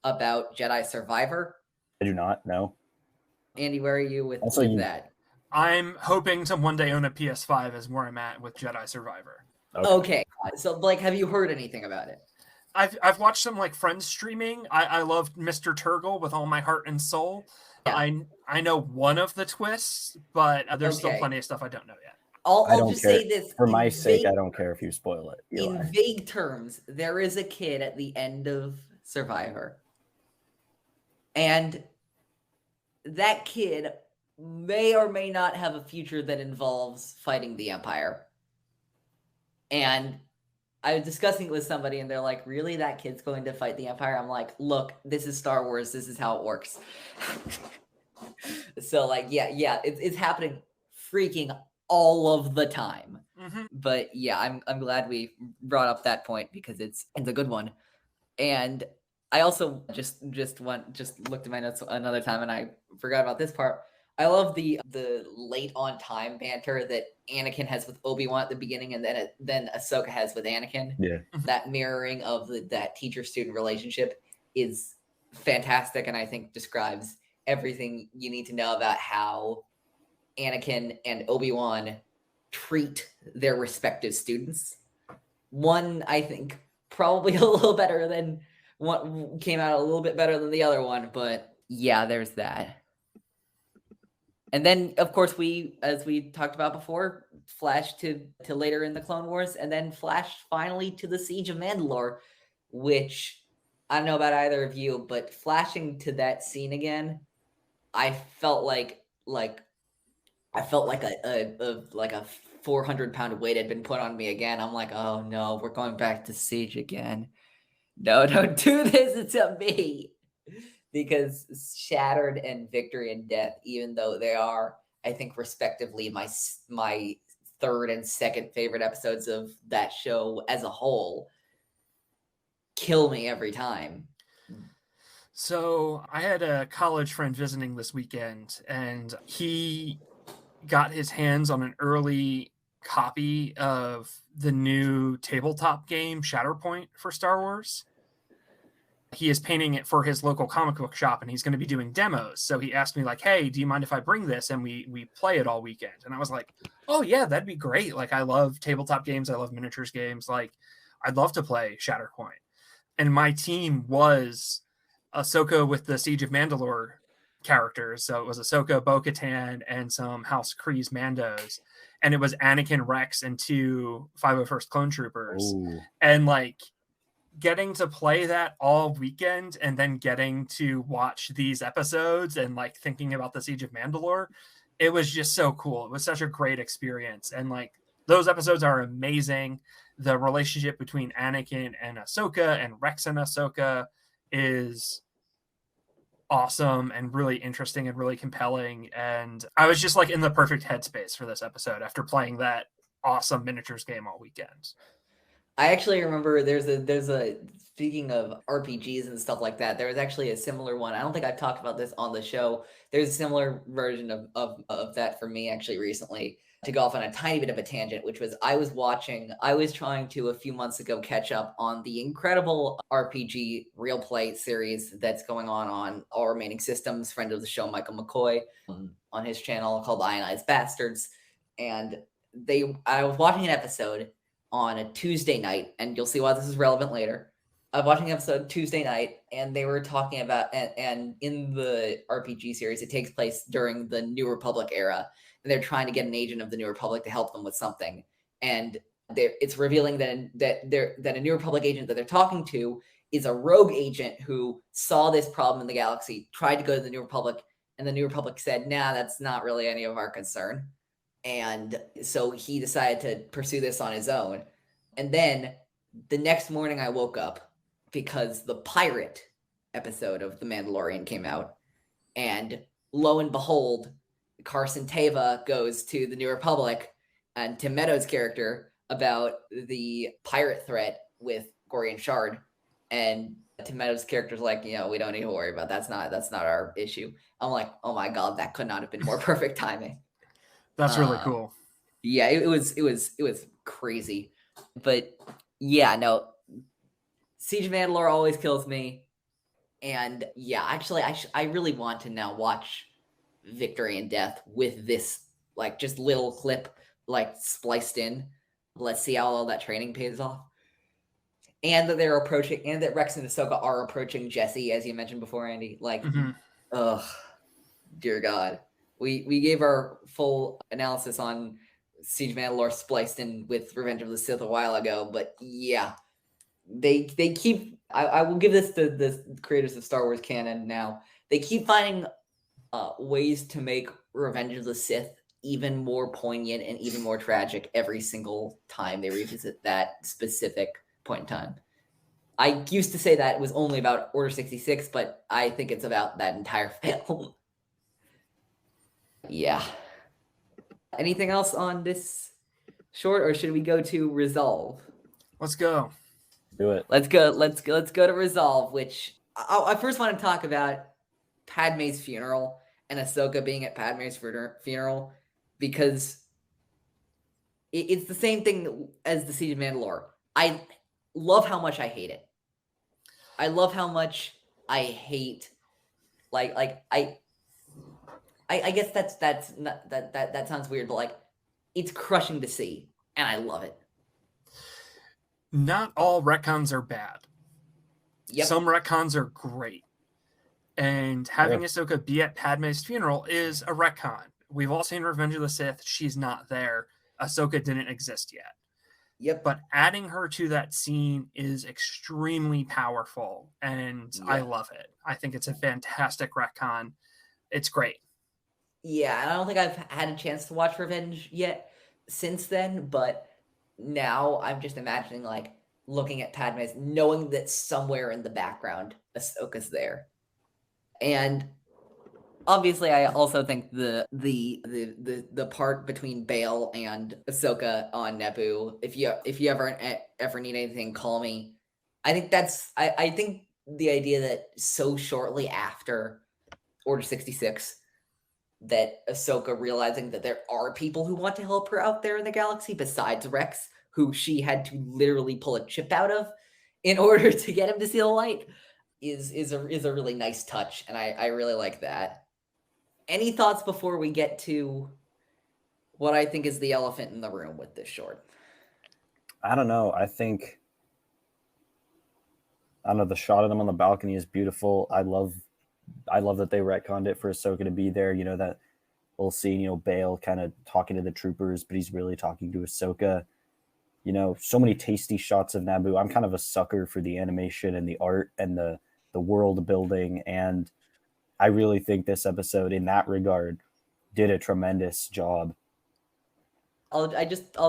about Jedi Survivor. I do not know. Andy, where are you with that? I'm hoping to one day own a PS5 is where I'm at with Jedi Survivor. Okay. So, like, have you heard anything about it? I've watched some like friends streaming. I love Mr. Turgle with all my heart and soul. I know one of the twists, but there's still plenty of stuff I don't know yet. I'll just say this. For my sake, I don't care if you spoil it. In vague terms, there is a kid at the end of Survivor. And that kid may or may not have a future that involves fighting the Empire. And I was discussing it with somebody and they're like, really, that kid's going to fight the Empire? I'm like, look, this is Star Wars. This is how it works. So like, it's happening freaking all of the time. Mm-hmm. But yeah, I'm glad we brought up that point because it's a good one. And I also just looked at my notes another time and I forgot about this part. I love the late on time banter that Anakin has with Obi-Wan at the beginning, and then Ahsoka has with Anakin. Yeah. That mirroring of that teacher-student relationship is fantastic, and I think describes everything you need to know about how Anakin and Obi-Wan treat their respective students. One, I think, probably a little better than one, came out a little bit better than the other one, but yeah, there's that. And then, of course, we, as we talked about before, flash to later in the Clone Wars, and then flash finally to the Siege of Mandalore, which I don't know about either of you, but flashing to that scene again, I felt like a 400-pound weight had been put on me again. I'm like, oh no, we're going back to Siege again. No, don't do this to me. Because Shattered and Victory and Death, even though they are, I think, respectively, my third and second favorite episodes of that show as a whole, kill me every time. So I had a college friend visiting this weekend, and he got his hands on an early copy of the new tabletop game Shatterpoint for Star Wars. He is painting it for his local comic book shop, and he's going to be doing demos. So he asked me, like, hey, do you mind if I bring this and we play it all weekend? And I was like, oh yeah, that'd be great. Like, I love tabletop games. I love miniatures games. Like, I'd love to play Shatterpoint. And my team was Ahsoka with the Siege of Mandalore characters. So it was Ahsoka, Bo-Katan, and some House Kryze Mandos. And it was Anakin, Rex, and 2 501st Clone Troopers. Ooh. And like, getting to play that all weekend and then getting to watch these episodes and like thinking about the Siege of Mandalore, it was just so cool. It was such a great experience. And like, those episodes are amazing. The relationship between Anakin and Ahsoka and Rex and Ahsoka is awesome and really interesting and really compelling. And I was just like in the perfect headspace for this episode after playing that awesome miniatures game all weekend. I actually remember there's a speaking of RPGs and stuff like that, there was actually a similar one. I don't think I've talked about this on the show. There's a similar version of that for me actually recently, to go off on a tiny bit of a tangent, which was I was trying to a few months ago catch up on the incredible RPG real play series that's going on All Remaining Systems, friend of the show Michael McCoy, on his channel called Ionized Bastards. And I was watching an episode on a Tuesday night, and you'll see why this is relevant later. I was watching an episode Tuesday night, and they were talking about, and in the RPG series, it takes place during the New Republic era, and they're trying to get an agent of the New Republic to help them with something. And it's revealing that a New Republic agent that they're talking to is a rogue agent who saw this problem in the galaxy, tried to go to the New Republic, and the New Republic said, nah, that's not really any of our concern. And so he decided to pursue this on his own. And then the next morning I woke up because the pirate episode of The Mandalorian came out. And lo and behold, Carson Teva goes to the New Republic and Tim Meadows' character about the pirate threat with Gorian Shard. And Tim Meadows' character's like, we don't need to worry about that. That's not our issue. I'm like, oh my God, that could not have been more perfect timing. That's really cool. Yeah, it was crazy. But yeah, no, Siege of Mandalore always kills me. And yeah, actually, I really want to now watch Victory and Death with this, like, just little clip, like, spliced in. Let's see how all that training pays off. And that they're approaching, and that Rex and Ahsoka are approaching Jesse, as you mentioned before, Andy. Like, ugh, dear God. We gave our full analysis on Siege of Mandalore spliced in with Revenge of the Sith a while ago, but yeah, they keep. I will give this to the creators of Star Wars canon now. They keep finding ways to make Revenge of the Sith even more poignant and even more tragic every single time they revisit that specific point in time. I used to say that it was only about Order 66, but I think it's about that entire film. Yeah. Anything else on this short, or should we go to Resolve? Let's go. Do it. Let's go to Resolve, which I first want to talk about Padme's funeral and Ahsoka being at Padme's funeral, because it's the same thing as the Siege of Mandalore. I love how much I hate it. I love how much I hate, I guess that sounds weird, but like, it's crushing to see, and I love it. Not all retcons are bad. Yep. Some retcons are great. And having Ahsoka be at Padme's funeral is a retcon. We've all seen Revenge of the Sith. She's not there. Ahsoka didn't exist yet. Yep. But adding her to that scene is extremely powerful, and I love it. I think it's a fantastic retcon. It's great. Yeah, and I don't think I've had a chance to watch Revenge yet since then, but now I'm just imagining, like, looking at Padme's, knowing that somewhere in the background Ahsoka's there. And obviously, I also think the part between Bail and Ahsoka on Naboo, if you ever need anything, call me. I think I think the idea that so shortly after Order 66, that Ahsoka realizing that there are people who want to help her out there in the galaxy besides Rex, who she had to literally pull a chip out of in order to get him to see the light, is a really nice touch, and I really like that. Any thoughts before we get to what I think is the elephant in the room with this short? I don't know. I don't know. The shot of them on the balcony is beautiful. I love that they retconned it for Ahsoka to be there. You know, that we'll see, Bail kind of talking to the troopers, but he's really talking to Ahsoka. So many tasty shots of Naboo. I'm kind of a sucker for the animation and the art and the world building, and I really think this episode, in that regard, did a tremendous job. I'll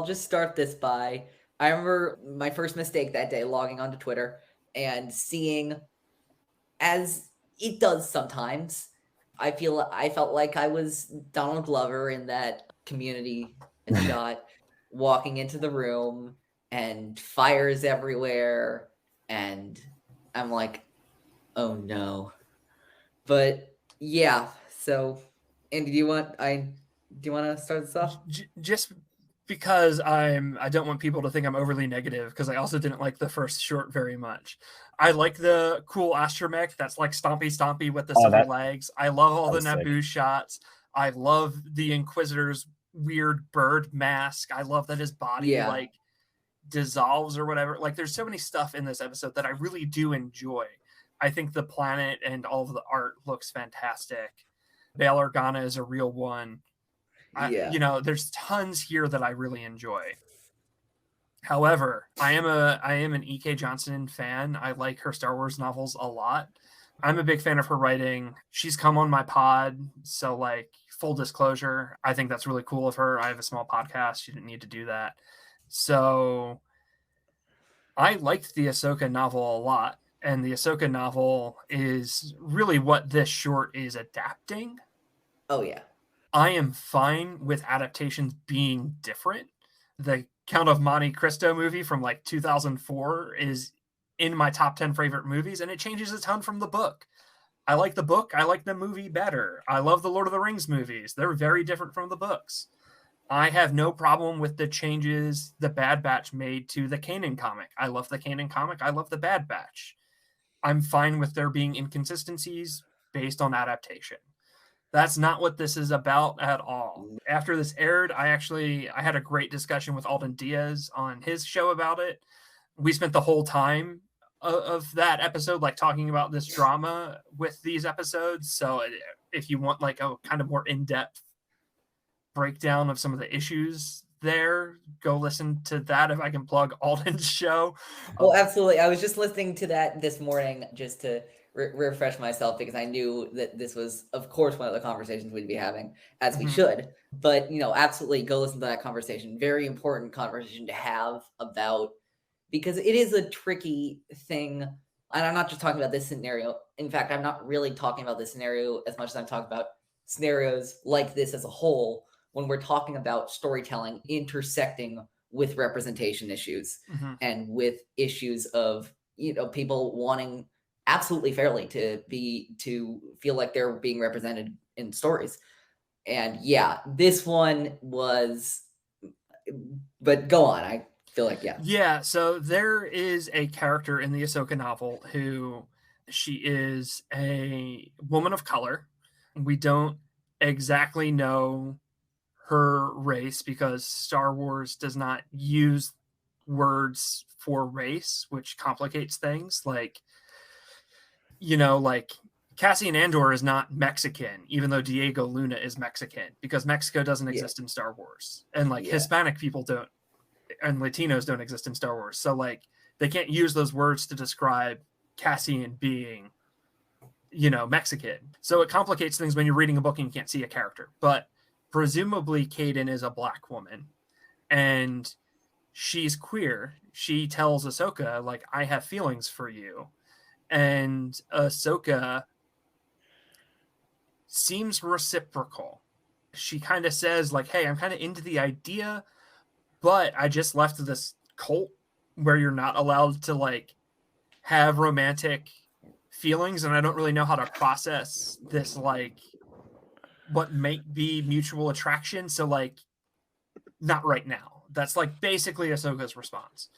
just start this by, I remember my first mistake that day, logging onto Twitter and seeing, as it does sometimes, I felt like I was Donald Glover in that Community shot, walking into the room and fires everywhere, and I'm like, oh no. But yeah, so Andy, do you want to start this off? Just because I don't want people to think I'm overly negative, because I also didn't like the first short very much. I like the cool astromech that's like stompy with the silver legs. I love all the Naboo shots. I love the Inquisitor's weird bird mask. I love that his body like dissolves or whatever. Like, there's so many stuff in this episode that I really do enjoy. I think the planet and all of the art looks fantastic. Bail Organa is a real one. There's tons here that I really enjoy. However, I am an E.K. Johnston fan. I like her Star Wars novels a lot. I'm a big fan of her writing. She's come on my pod, so like, full disclosure, I think that's really cool of her. I have a small podcast. She didn't need to do that. So I liked the Ahsoka novel a lot. And the Ahsoka novel is really what this short is adapting. Oh, yeah. I am fine with adaptations being different. The Count of Monte Cristo movie from like 2004 is in my top 10 favorite movies, and it changes a ton from the book. I like the book. I like the movie better. I love the Lord of the Rings movies. They're very different from the books. I have no problem with the changes the Bad Batch made to the Kanan comic. I love the Kanan comic. I love the Bad Batch. I'm fine with there being inconsistencies based on adaptation. That's not what this is about at all. After this aired, I had a great discussion with Alden Diaz on his show about it. We spent the whole time of that episode like talking about this drama with these episodes. So if you want like a kind of more in-depth breakdown of some of the issues there, go listen to that, if I can plug Alden's show. Oh, absolutely. I was just listening to that this morning just to refresh myself, because I knew that this was, of course, one of the conversations we'd be having, as we should. But, absolutely go listen to that conversation. Very important conversation to have about, because it is a tricky thing. And I'm not just talking about this scenario. In fact, I'm not really talking about this scenario as much as I'm talking about scenarios like this as a whole, when we're talking about storytelling intersecting with representation issues and with issues of, people wanting absolutely fairly to feel like they're being represented in stories. And yeah, this one was, but go on. I feel like, yeah. Yeah, so there is a character in the Ahsoka novel who she is a woman of color. We don't exactly know her race because Star Wars does not use words for race, which complicates things. Like, like Cassian Andor is not Mexican, even though Diego Luna is Mexican, because Mexico doesn't exist in Star Wars. And Hispanic people don't, and Latinos don't exist in Star Wars. So like they can't use those words to describe Cassian being, Mexican. So it complicates things when you're reading a book and you can't see a character. But presumably Kaeden is a black woman and she's queer. She tells Ahsoka, like, I have feelings for you. And Ahsoka seems reciprocal. She kind of says, like, hey, I'm kind of into the idea, but I just left this cult where you're not allowed to, like, have romantic feelings, and I don't really know how to process this, like, what might be mutual attraction, so, like, not right now. That's, like, basically Ahsoka's response.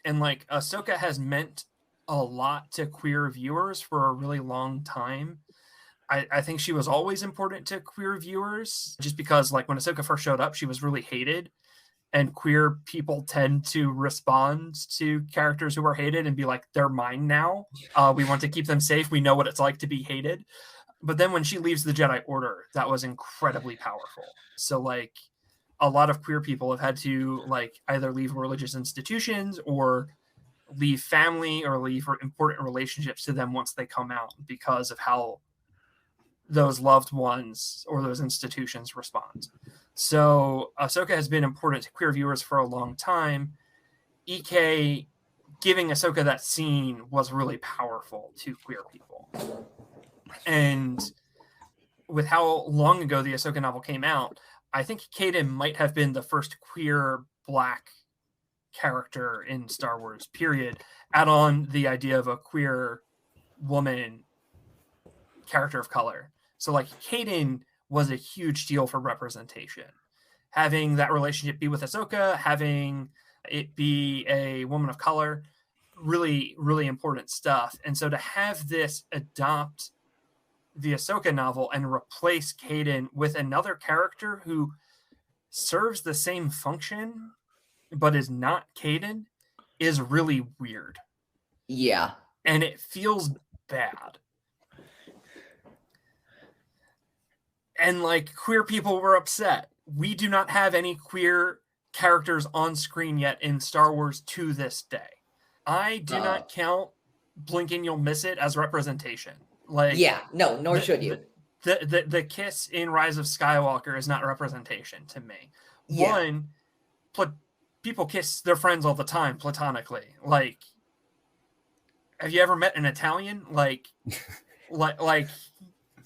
And, like, Ahsoka has meant a lot to queer viewers for a really long time. I think she was always important to queer viewers, just because, like, when Ahsoka first showed up, she was really hated, and queer people tend to respond to characters who are hated and be like, they're mine now. We want to keep them safe. We know what it's like to be hated. But then when she leaves the Jedi Order, that was incredibly powerful. So, like, a lot of queer people have had to, like, either leave religious institutions or leave family or leave important relationships to them once they come out because of how those loved ones or those institutions respond. So Ahsoka has been important to queer viewers for a long time. EK giving Ahsoka that scene was really powerful to queer people. And with how long ago the Ahsoka novel came out, I think Kaeden might have been the first queer black character in Star Wars, period. Add on the idea of a queer woman character of color. So, like, Kaeden was a huge deal for representation. Having that relationship be with Ahsoka, having it be a woman of color, really, really important stuff. And so to have this adopt the Ahsoka novel and replace Kaeden with another character who serves the same function but is not Kaeden is really weird. Yeah. And it feels bad. And, like, queer people were upset. We do not have any queer characters on screen yet in Star Wars to this day. I do not count Blink and You'll Miss It as representation. Like, yeah, no, nor should you. The kiss in Rise of Skywalker is not representation to me. Yeah. One, people kiss their friends all the time platonically. Like, have you ever met an Italian? Like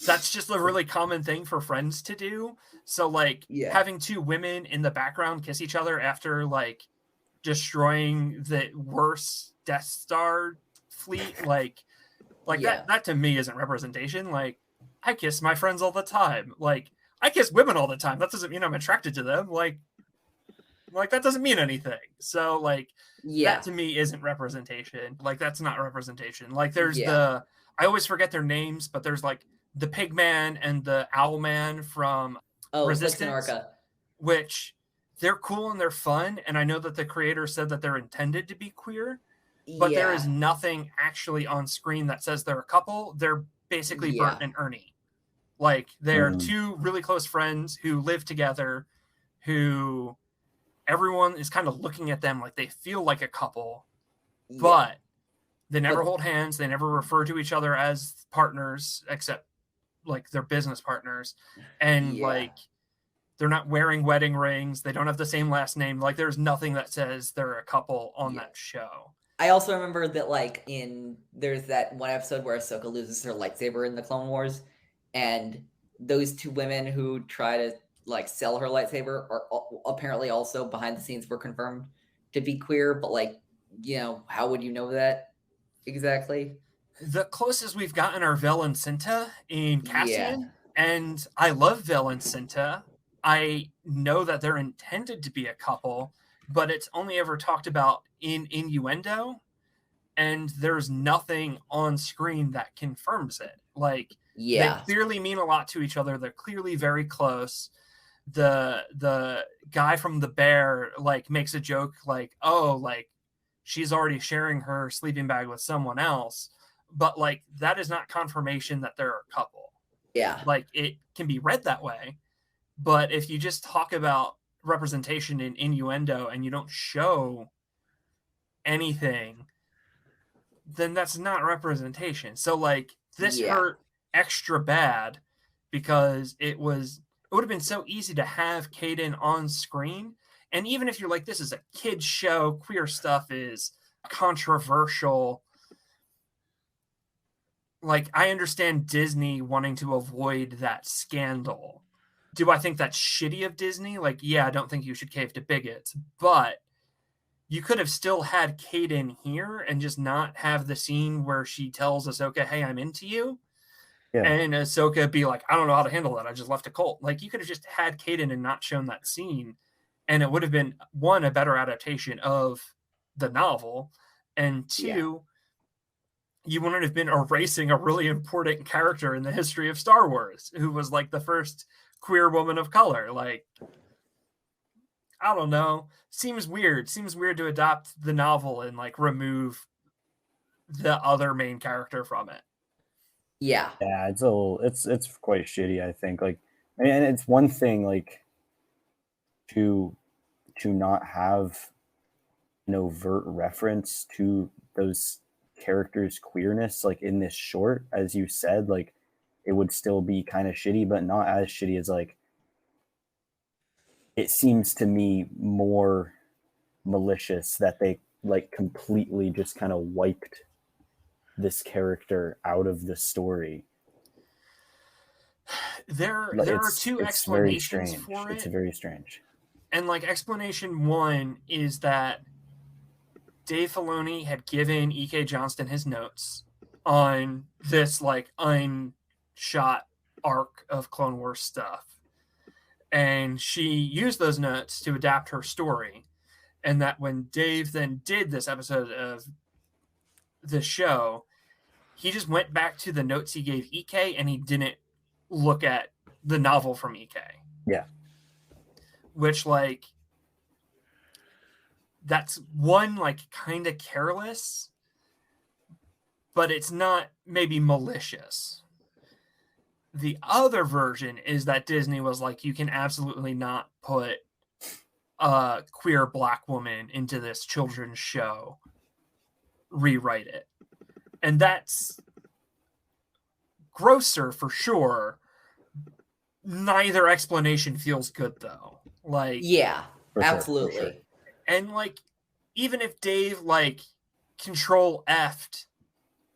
that's just a really common thing for friends to do. So, like, having two women in the background kiss each other after, like, destroying the worst Death Star fleet, like that to me isn't representation. Like, I kiss my friends all the time. Like, I kiss women all the time. That doesn't mean I'm attracted to them. Like that doesn't mean anything. So, like, that to me isn't representation. Like, that's not representation. Like, there's I always forget their names, but there's, like, the Pig Man and the Owl Man from Resistance, which they're cool and they're fun. And I know that the creator said that they're intended to be queer, but there is nothing actually on screen that says they're a couple. They're basically Bert and Ernie. Like, they're two really close friends who live together, who everyone is kind of looking at them like they feel like a couple, but they never hold hands. They never refer to each other as partners, except, like, they're business partners. And like, they're not wearing wedding rings. They don't have the same last name. Like, there's nothing that says they're a couple on that show. I also remember that, like, there's that one episode where Ahsoka loses her lightsaber in the Clone Wars, and those two women who try to, like, sell her lightsaber are apparently also behind the scenes were confirmed to be queer. But, like, how would you know that exactly? The closest we've gotten are Vel and Cinta in Cassian. And I love Vil and Cinta. I know that they're intended to be a couple, but it's only ever talked about in innuendo, and there's nothing on screen that confirms it. Like, they clearly mean a lot to each other. They're clearly very close. The guy from The Bear like makes a joke like, oh, like she's already sharing her sleeping bag with someone else, but like that is not confirmation that they're a couple. Yeah. Like, it can be read that way, but if you just talk about representation in innuendo and you don't show anything, then that's not representation. So like this hurt extra bad because it would have been so easy to have Kaeden on screen. And even if you're like, this is a kid's show, queer stuff is controversial. Like, I understand Disney wanting to avoid that scandal. Do I think that's shitty of Disney? Like, yeah, I don't think you should cave to bigots, but you could have still had Kaeden here and just not have the scene where she tells Ahsoka, hey, I'm into you. Yeah. And Ahsoka be like, I don't know how to handle that. I just left a cult. Like, you could have just had Kaeden and not shown that scene. And it would have been, one, a better adaptation of the novel. And two, you wouldn't have been erasing a really important character in the history of Star Wars, who was like the first queer woman of color. Like, I don't know. Seems weird. Seems weird to adopt the novel and like remove the other main character from it. Yeah. Yeah, it's quite shitty, I think. Like, and it's one thing like to not have an overt reference to those characters' queerness, like in this short, as you said, like it would still be kind of shitty, but not as shitty as like it seems to me more malicious that they like completely just kind of wiped this character out of the story. There are two explanations for it. It's very strange. And like, explanation one is that Dave Filoni had given E.K. Johnston his notes on this like unshot arc of Clone Wars stuff. And she used those notes to adapt her story. And that when Dave then did this episode of the show, he just went back to the notes he gave EK and he didn't look at the novel from EK. Yeah. Which, like, that's one, like, kind of careless, but it's not maybe malicious. The other version is that Disney was like, you can absolutely not put a queer black woman into this children's show. Rewrite it. And that's grosser for sure. Neither explanation feels good, though. Like, yeah, for absolutely. Sure. And like, even if Dave like control F'd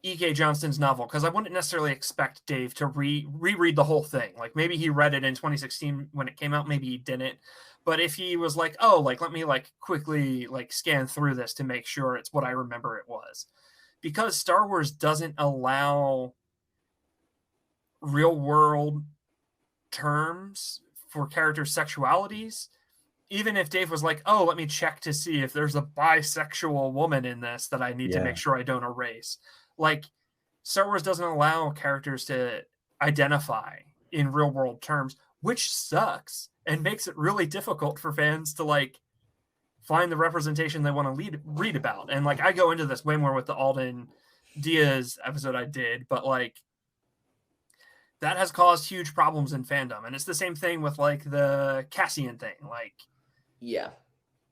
E.K. Johnston's novel, because I wouldn't necessarily expect Dave to reread the whole thing. Like, maybe he read it in 2016 when it came out, maybe he didn't. But if he was like, oh, like, let me like quickly like scan through this to make sure it's what I remember it was. Because Star Wars doesn't allow real world terms for character sexualities, even if Dave was like, oh, let me check to see if there's a bisexual woman in this that I need to make sure I don't erase. Like, Star Wars doesn't allow characters to identify in real world terms, which sucks and makes it really difficult for fans to like find the representation they want to read about. And like, I go into this way more with the Alden Diaz episode I did, but like, that has caused huge problems in fandom. And it's the same thing with like the Cassian thing. Like, yeah,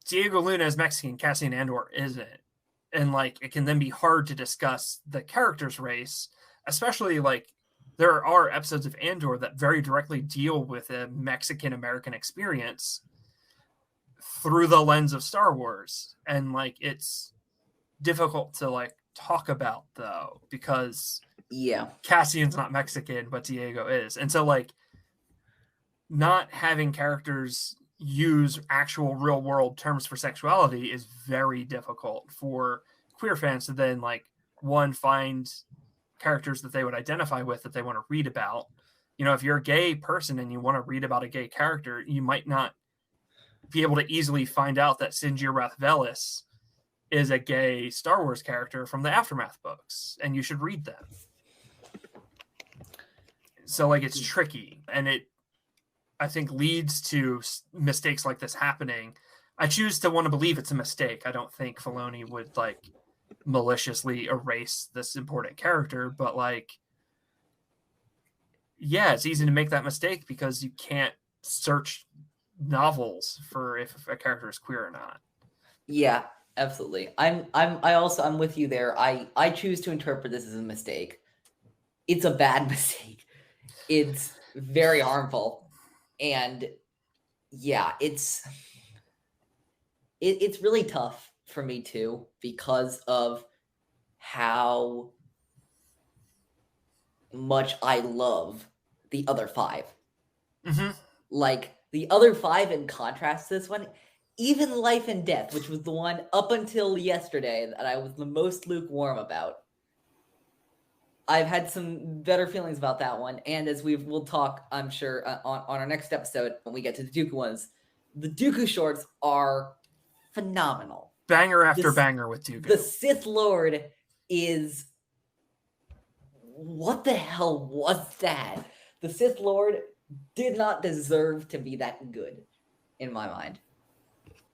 Diego Luna is Mexican, Cassian Andor isn't. And like, it can then be hard to discuss the character's race, especially like there are episodes of Andor that very directly deal with a Mexican American experience through the lens of Star Wars. And like, it's difficult to like talk about though, because Cassian's not Mexican, but Diego is. And so like, not having characters use actual real world terms for sexuality is very difficult for queer fans to then like, one, find characters that they would identify with that they want to read about, you know, if you're a gay person and you want to read about a gay character, you might not be able to easily find out that Sinjir Rathvelis is a gay Star Wars character from the Aftermath books, and you should read them. So, like, it's tricky, and it, I think, leads to mistakes like this happening. I choose to want to believe it's a mistake. I don't think Filoni would, like, maliciously erase this important character, but, like, yeah, it's easy to make that mistake because you can't search novels for if a character is queer or not. Yeah, absolutely. I'm with you there. I choose to interpret this as a mistake. It's a bad mistake. It's very harmful. And yeah, it's really tough for me too, because of how much I love the other five. Mm-hmm. Like, the other five, in contrast to this one, even Life and Death, which was the one up until yesterday that I was the most lukewarm about, I've had some better feelings about that one. And as we'll talk, I'm sure, on our next episode when we get to the Dooku ones, the Dooku shorts are phenomenal. Banger after banger with Dooku. The Sith Lord is... What the hell was that? The Sith Lord did not deserve to be that good, in my mind.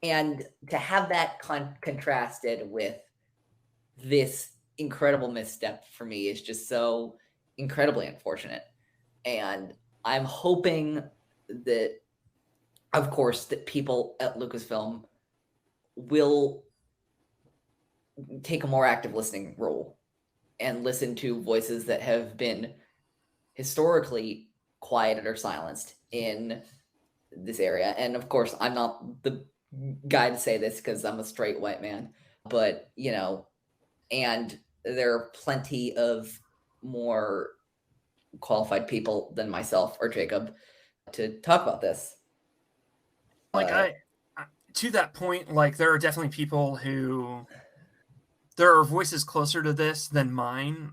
And to have that contrasted with this incredible misstep for me is just so incredibly unfortunate. And I'm hoping that, of course, that people at Lucasfilm will take a more active listening role and listen to voices that have been historically quieted or silenced in this area. And of course, I'm not the guy to say this because I'm a straight white man, but, you know, and there are plenty of more qualified people than myself or Jacob to talk about this. Like, to that point, like, there are definitely people who, there are voices closer to this than mine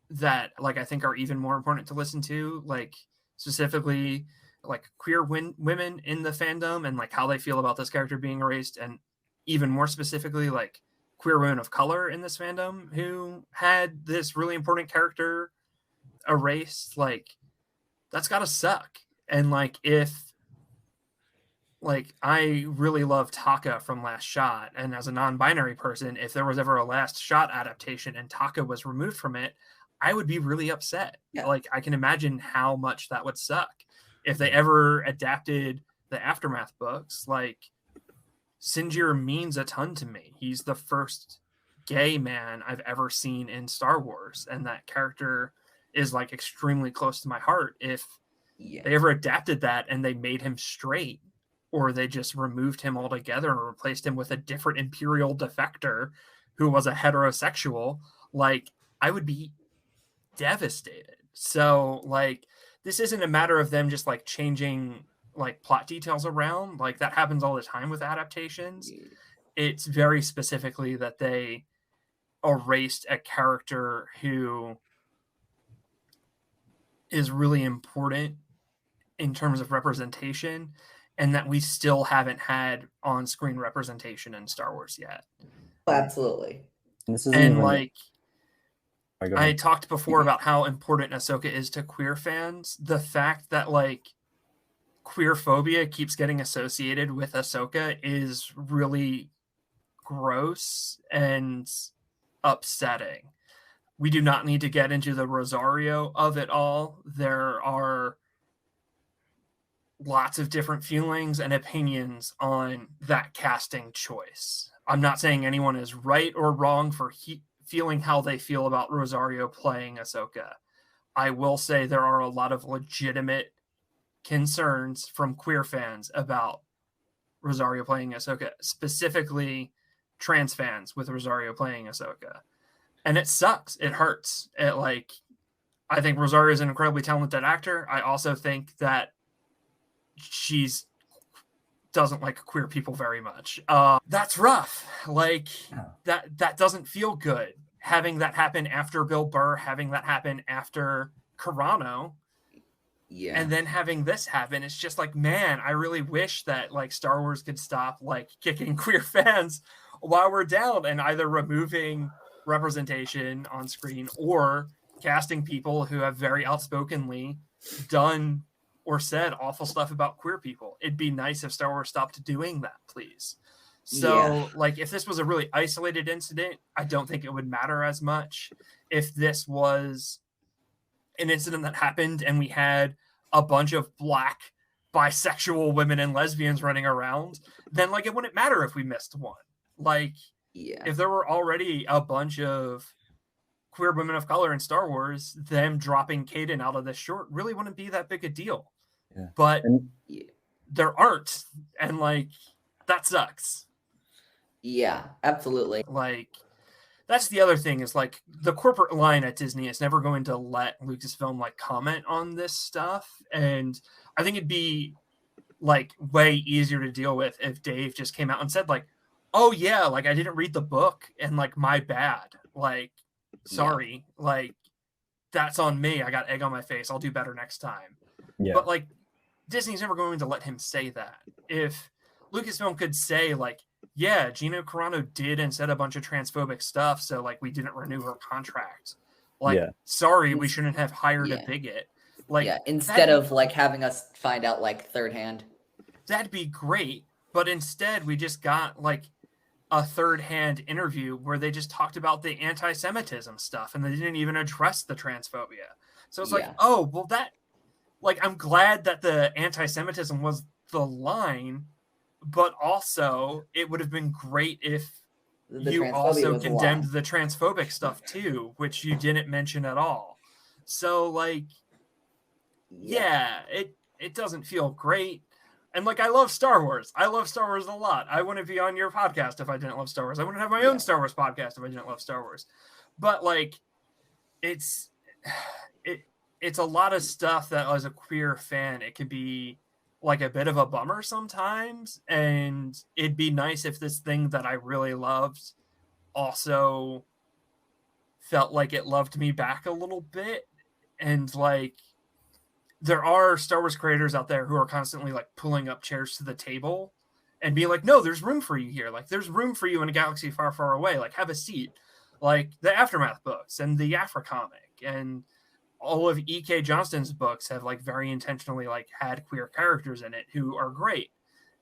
that, like, I think are even more important to listen to, like, specifically, like, queer women in the fandom and, like, how they feel about this character being erased, and even more specifically, like, queer women of color in this fandom who had this really important character erased. Like, that's gotta suck. And, like, if, like, I really love Taka from Last Shot, and as a non-binary person, if there was ever a Last Shot adaptation and Taka was removed from it, I would be really upset. Yeah. Like, I can imagine how much that would suck. If they ever adapted the Aftermath books, like, Sinjir means a ton to me. He's the first gay man I've ever seen in Star Wars, and that character is, like, extremely close to my heart. If they ever adapted that and they made him straight, or they just removed him altogether and replaced him with a different Imperial defector who was a heterosexual, like, I would be devastated. So, like, this isn't a matter of them just, like, changing, like, plot details around. Like, that happens all the time with adaptations. It's very specifically that they erased a character who is really important in terms of representation, and that we still haven't had on-screen representation in Star Wars yet. Absolutely. And this is like, I talked before about how important Ahsoka is to queer fans. The fact that, like, queer phobia keeps getting associated with Ahsoka is really gross and upsetting. We do not need to get into the Rosario of it all. There are lots of different feelings and opinions on that casting choice. I'm not saying anyone is right or wrong for feeling how they feel about Rosario playing Ahsoka. I will say there are a lot of legitimate concerns from queer fans about Rosario playing Ahsoka, specifically trans fans with Rosario playing Ahsoka. And it sucks. It hurts. I think Rosario is an incredibly talented actor. I also think that she's doesn't like queer people very much. That's rough. Like, that doesn't feel good. Having that happen after Bill Burr, having that happen after Carano, Yeah. And then having this happen, it's just like, man, I really wish that like Star Wars could stop like kicking queer fans while we're down and either removing representation on screen or casting people who have very outspokenly done or said awful stuff about queer people. It'd be nice if Star Wars stopped doing that, please. So, like, if this was a really isolated incident, I don't think it would matter as much. If this was an incident that happened and we had a bunch of Black bisexual women and lesbians running around, then, like, it wouldn't matter if we missed one. Like, if there were already a bunch of queer women of color in Star Wars, them dropping Kaeden out of this short really wouldn't be that big a deal. Yeah. But there aren't, and like that sucks. Yeah, absolutely. Like that's the other thing is like the corporate line at Disney is never going to let Lucasfilm like comment on this stuff, and I think it'd be like way easier to deal with if Dave just came out and said like, oh yeah, like I didn't read the book and like my bad, like sorry, like that's on me, I got egg on my face, I'll do better next time. But like Disney's never going to let him say that. If Lucasfilm could say like, yeah, Gina Carano did and said a bunch of transphobic stuff, so like we didn't renew her contract, like sorry, we shouldn't have hired a bigot, like instead of like having us find out like third hand, that'd be great. But instead we just got like a third-hand interview where they just talked about the anti-Semitism stuff and they didn't even address the transphobia. So it's like, oh, well that, like, I'm glad that the anti-Semitism was the line, but also it would have been great if you also condemned the transphobic stuff too, which you didn't mention at all. So like, it doesn't feel great. And like, I love Star Wars. I love Star Wars a lot. I wouldn't be on your podcast if I didn't love Star Wars. I wouldn't have my own Star Wars podcast if I didn't love Star Wars. But like, it's a lot of stuff that as a queer fan, it can be like a bit of a bummer sometimes. And it'd be nice if this thing that I really loved also felt like it loved me back a little bit. And like, there are Star Wars creators out there who are constantly like pulling up chairs to the table and being like, no, there's room for you here. Like there's room for you in a galaxy far, far away. Like have a seat. Like the Aftermath books and the Afra comic and all of E.K. Johnston's books have like very intentionally like had queer characters in it who are great.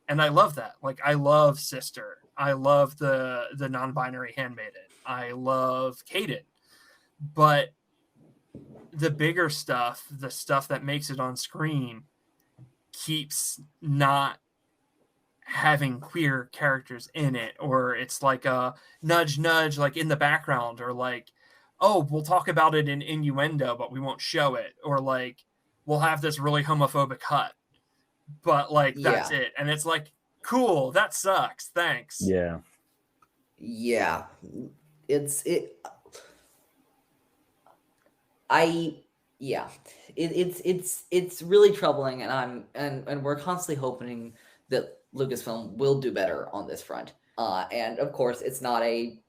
And I love that. Like I love Sister. I love the non-binary handmaiden. I love Kaeden. But the bigger stuff, the stuff that makes it on screen, keeps not having queer characters in it, or it's like a nudge like in the background, or like, oh, we'll talk about it in innuendo but we won't show it, or like we'll have this really homophobic cut but like that's it. And it's like, cool, that sucks, thanks. It's really troubling, and we're constantly hoping that Lucasfilm will do better on this front. And of course, it's not a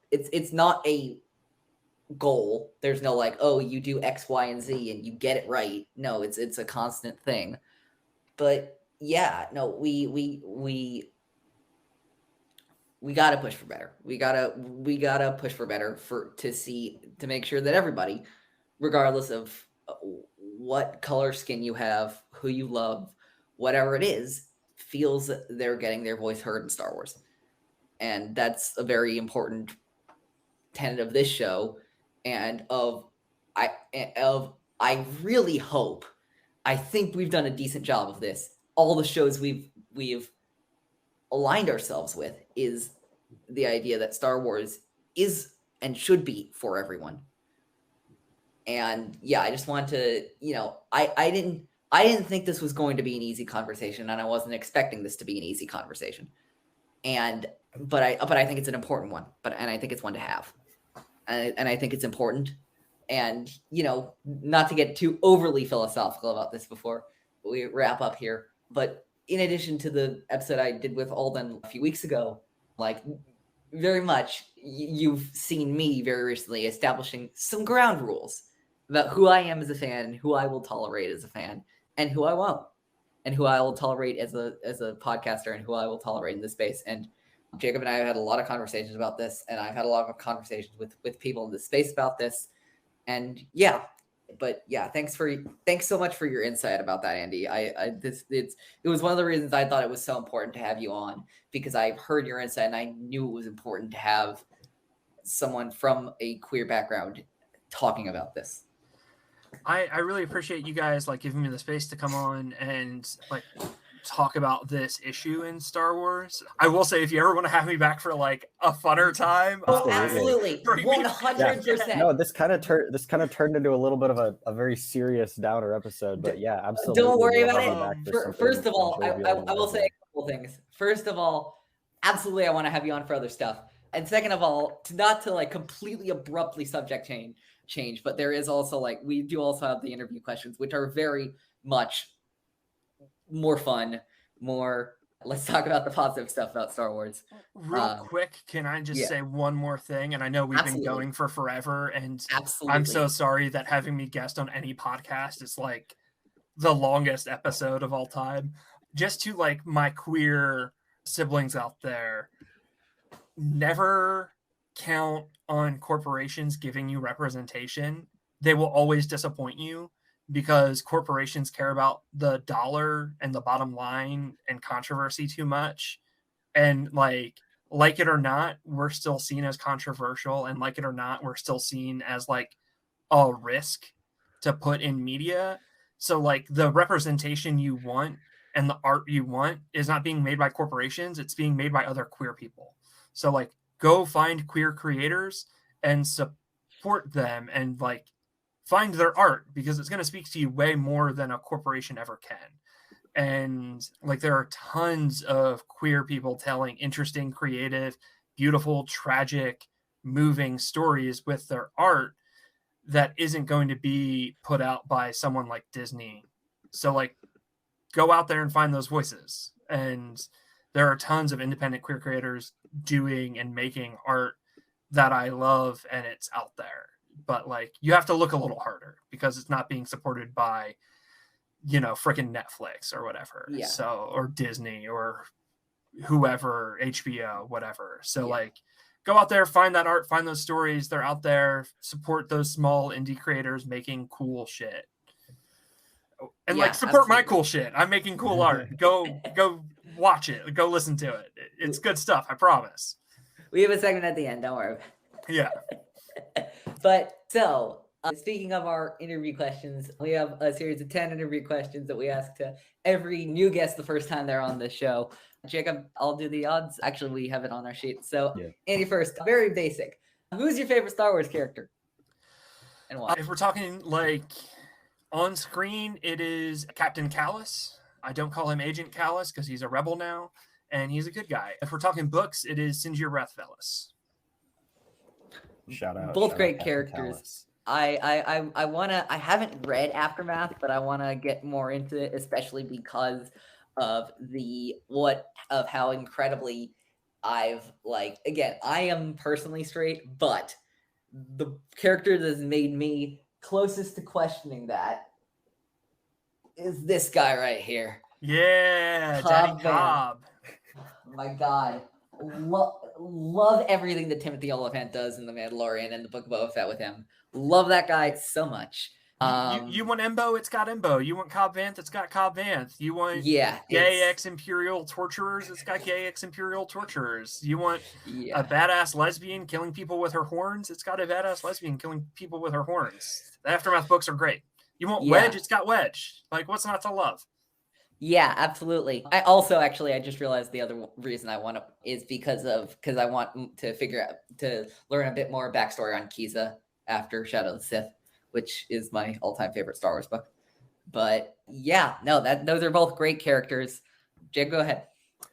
goal. There's no like, oh, you do X, Y, and Z and you get it right. No, it's a constant thing. But we gotta push for better. We gotta push for better to make sure that everybody, regardless of what color skin you have, who you love, whatever it is, feels that they're getting their voice heard in Star Wars. And that's a very important tenet of this show. And I really hope, I think we've done a decent job of this. All the shows we've aligned ourselves with is the idea that Star Wars is and should be for everyone. And I just want to, I didn't think this was going to be an easy conversation, and I wasn't expecting this to be an easy conversation. But I think it's an important one. And I think it's one to have. And I think it's important. And not to get too overly philosophical about this before we wrap up here, but in addition to the episode I did with Alden a few weeks ago, like very much you've seen me very recently establishing some ground rules about who I am as a fan and who I will tolerate as a fan. and who I won't, and who I will tolerate as a podcaster, and who I will tolerate in this space. And Jacob and I have had a lot of conversations about this, and I've had a lot of conversations with people in this space about this. And yeah, but yeah, thanks so much for your insight about that, Andy. It was one of the reasons I thought it was so important to have you on, because I've heard your insight and I knew it was important to have someone from a queer background talking about this. I really appreciate you guys like giving me the space to come on and like talk about this issue in Star Wars. I will say, if you ever want to have me back for like a funner time, absolutely, 100%. No, this kind of turned into a little bit of a very serious downer episode, but yeah, absolutely. Don't worry about it. First of all, I will say a couple things. First of all, absolutely, I want to have you on for other stuff. And second of all, not to like completely abruptly subject change, but there is also like, we do also have the interview questions, which are very much more fun, let's talk about the positive stuff about Star Wars. Real quick, can I just say one more thing? And I know we've been going for forever, and I'm so sorry that having me guest on any podcast is like the longest episode of all time. Just to like my queer siblings out there, never count on corporations giving you representation. They will always disappoint you, because corporations care about the dollar and the bottom line and controversy too much. And like it or not, we're still seen as controversial, and like it or not, we're still seen as like a risk to put in media. So like the representation you want and the art you want is not being made by corporations, it's being made by other queer people. So like, go find queer creators and support them, and like find their art, because it's going to speak to you way more than a corporation ever can. And like, there are tons of queer people telling interesting, creative, beautiful, tragic, moving stories with their art that isn't going to be put out by someone like Disney. So like, go out there and find those voices. And there are tons of independent queer creators doing and making art that I love, and it's out there. But like, you have to look a little harder, because it's not being supported by, freaking Netflix or whatever. Yeah. So, or Disney or whoever, HBO, whatever. So like, go out there, find that art, find those stories. They're out there. Support those small indie creators making cool shit. And like, support my cool shit. I'm making cool art. Go watch it. Go listen to it. It's good stuff. I promise. We have a segment at the end. Don't worry. Yeah. But so, speaking of our interview questions, we have a series of 10 interview questions that we ask to every new guest the first time they're on the show. Jacob, I'll do the odds. Actually, we have it on our sheet. So, Andy first, very basic. Who's your favorite Star Wars character? And why? If we're talking like on screen, it is Captain Callus. I don't call him Agent Callus because he's a rebel now, and he's a good guy. If we're talking books, it is Sinjir Rathvelis. Shout out. Both great characters. I haven't read Aftermath, but I want to get more into it, especially because of how incredibly I've again, I am personally straight, but the character that has made me closest to questioning that is this guy right here. Yeah, Daddy Cobb. My God. Love everything that Timothy Oliphant does in The Mandalorian and the Book of Boba Fett with him. Love that guy so much. You want Embo? It's got Embo. You want Cobb Vanth? It's got Cobb Vanth. You want gay ex-Imperial torturers? It's got gay ex-Imperial torturers. You want a badass lesbian killing people with her horns? It's got a badass lesbian killing people with her horns. The Aftermath books are great. You want Wedge? It's got Wedge. Like, what's not to love? Yeah, absolutely. I just realized the other reason I want to is because I want to learn a bit more backstory on Kiza after Shadow of the Sith, which is my all-time favorite Star Wars book. But yeah, no, those are both great characters. Jake, go ahead.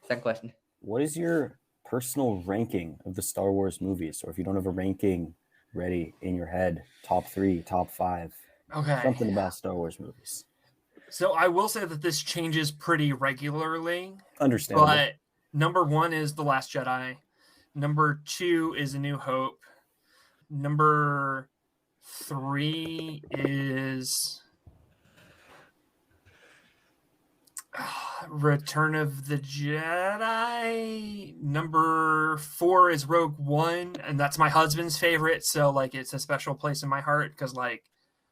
Second question. What is your personal ranking of the Star Wars movies? Or if you don't have a ranking ready in your head, top 3, top 5. Okay. Something about Star Wars movies. So I will say that this changes pretty regularly. Understandable. But number 1 is The Last Jedi. Number 2 is A New Hope. Number 3 is Return of the Jedi. Number 4 is Rogue One, and that's my husband's favorite. So like, it's a special place in my heart because like,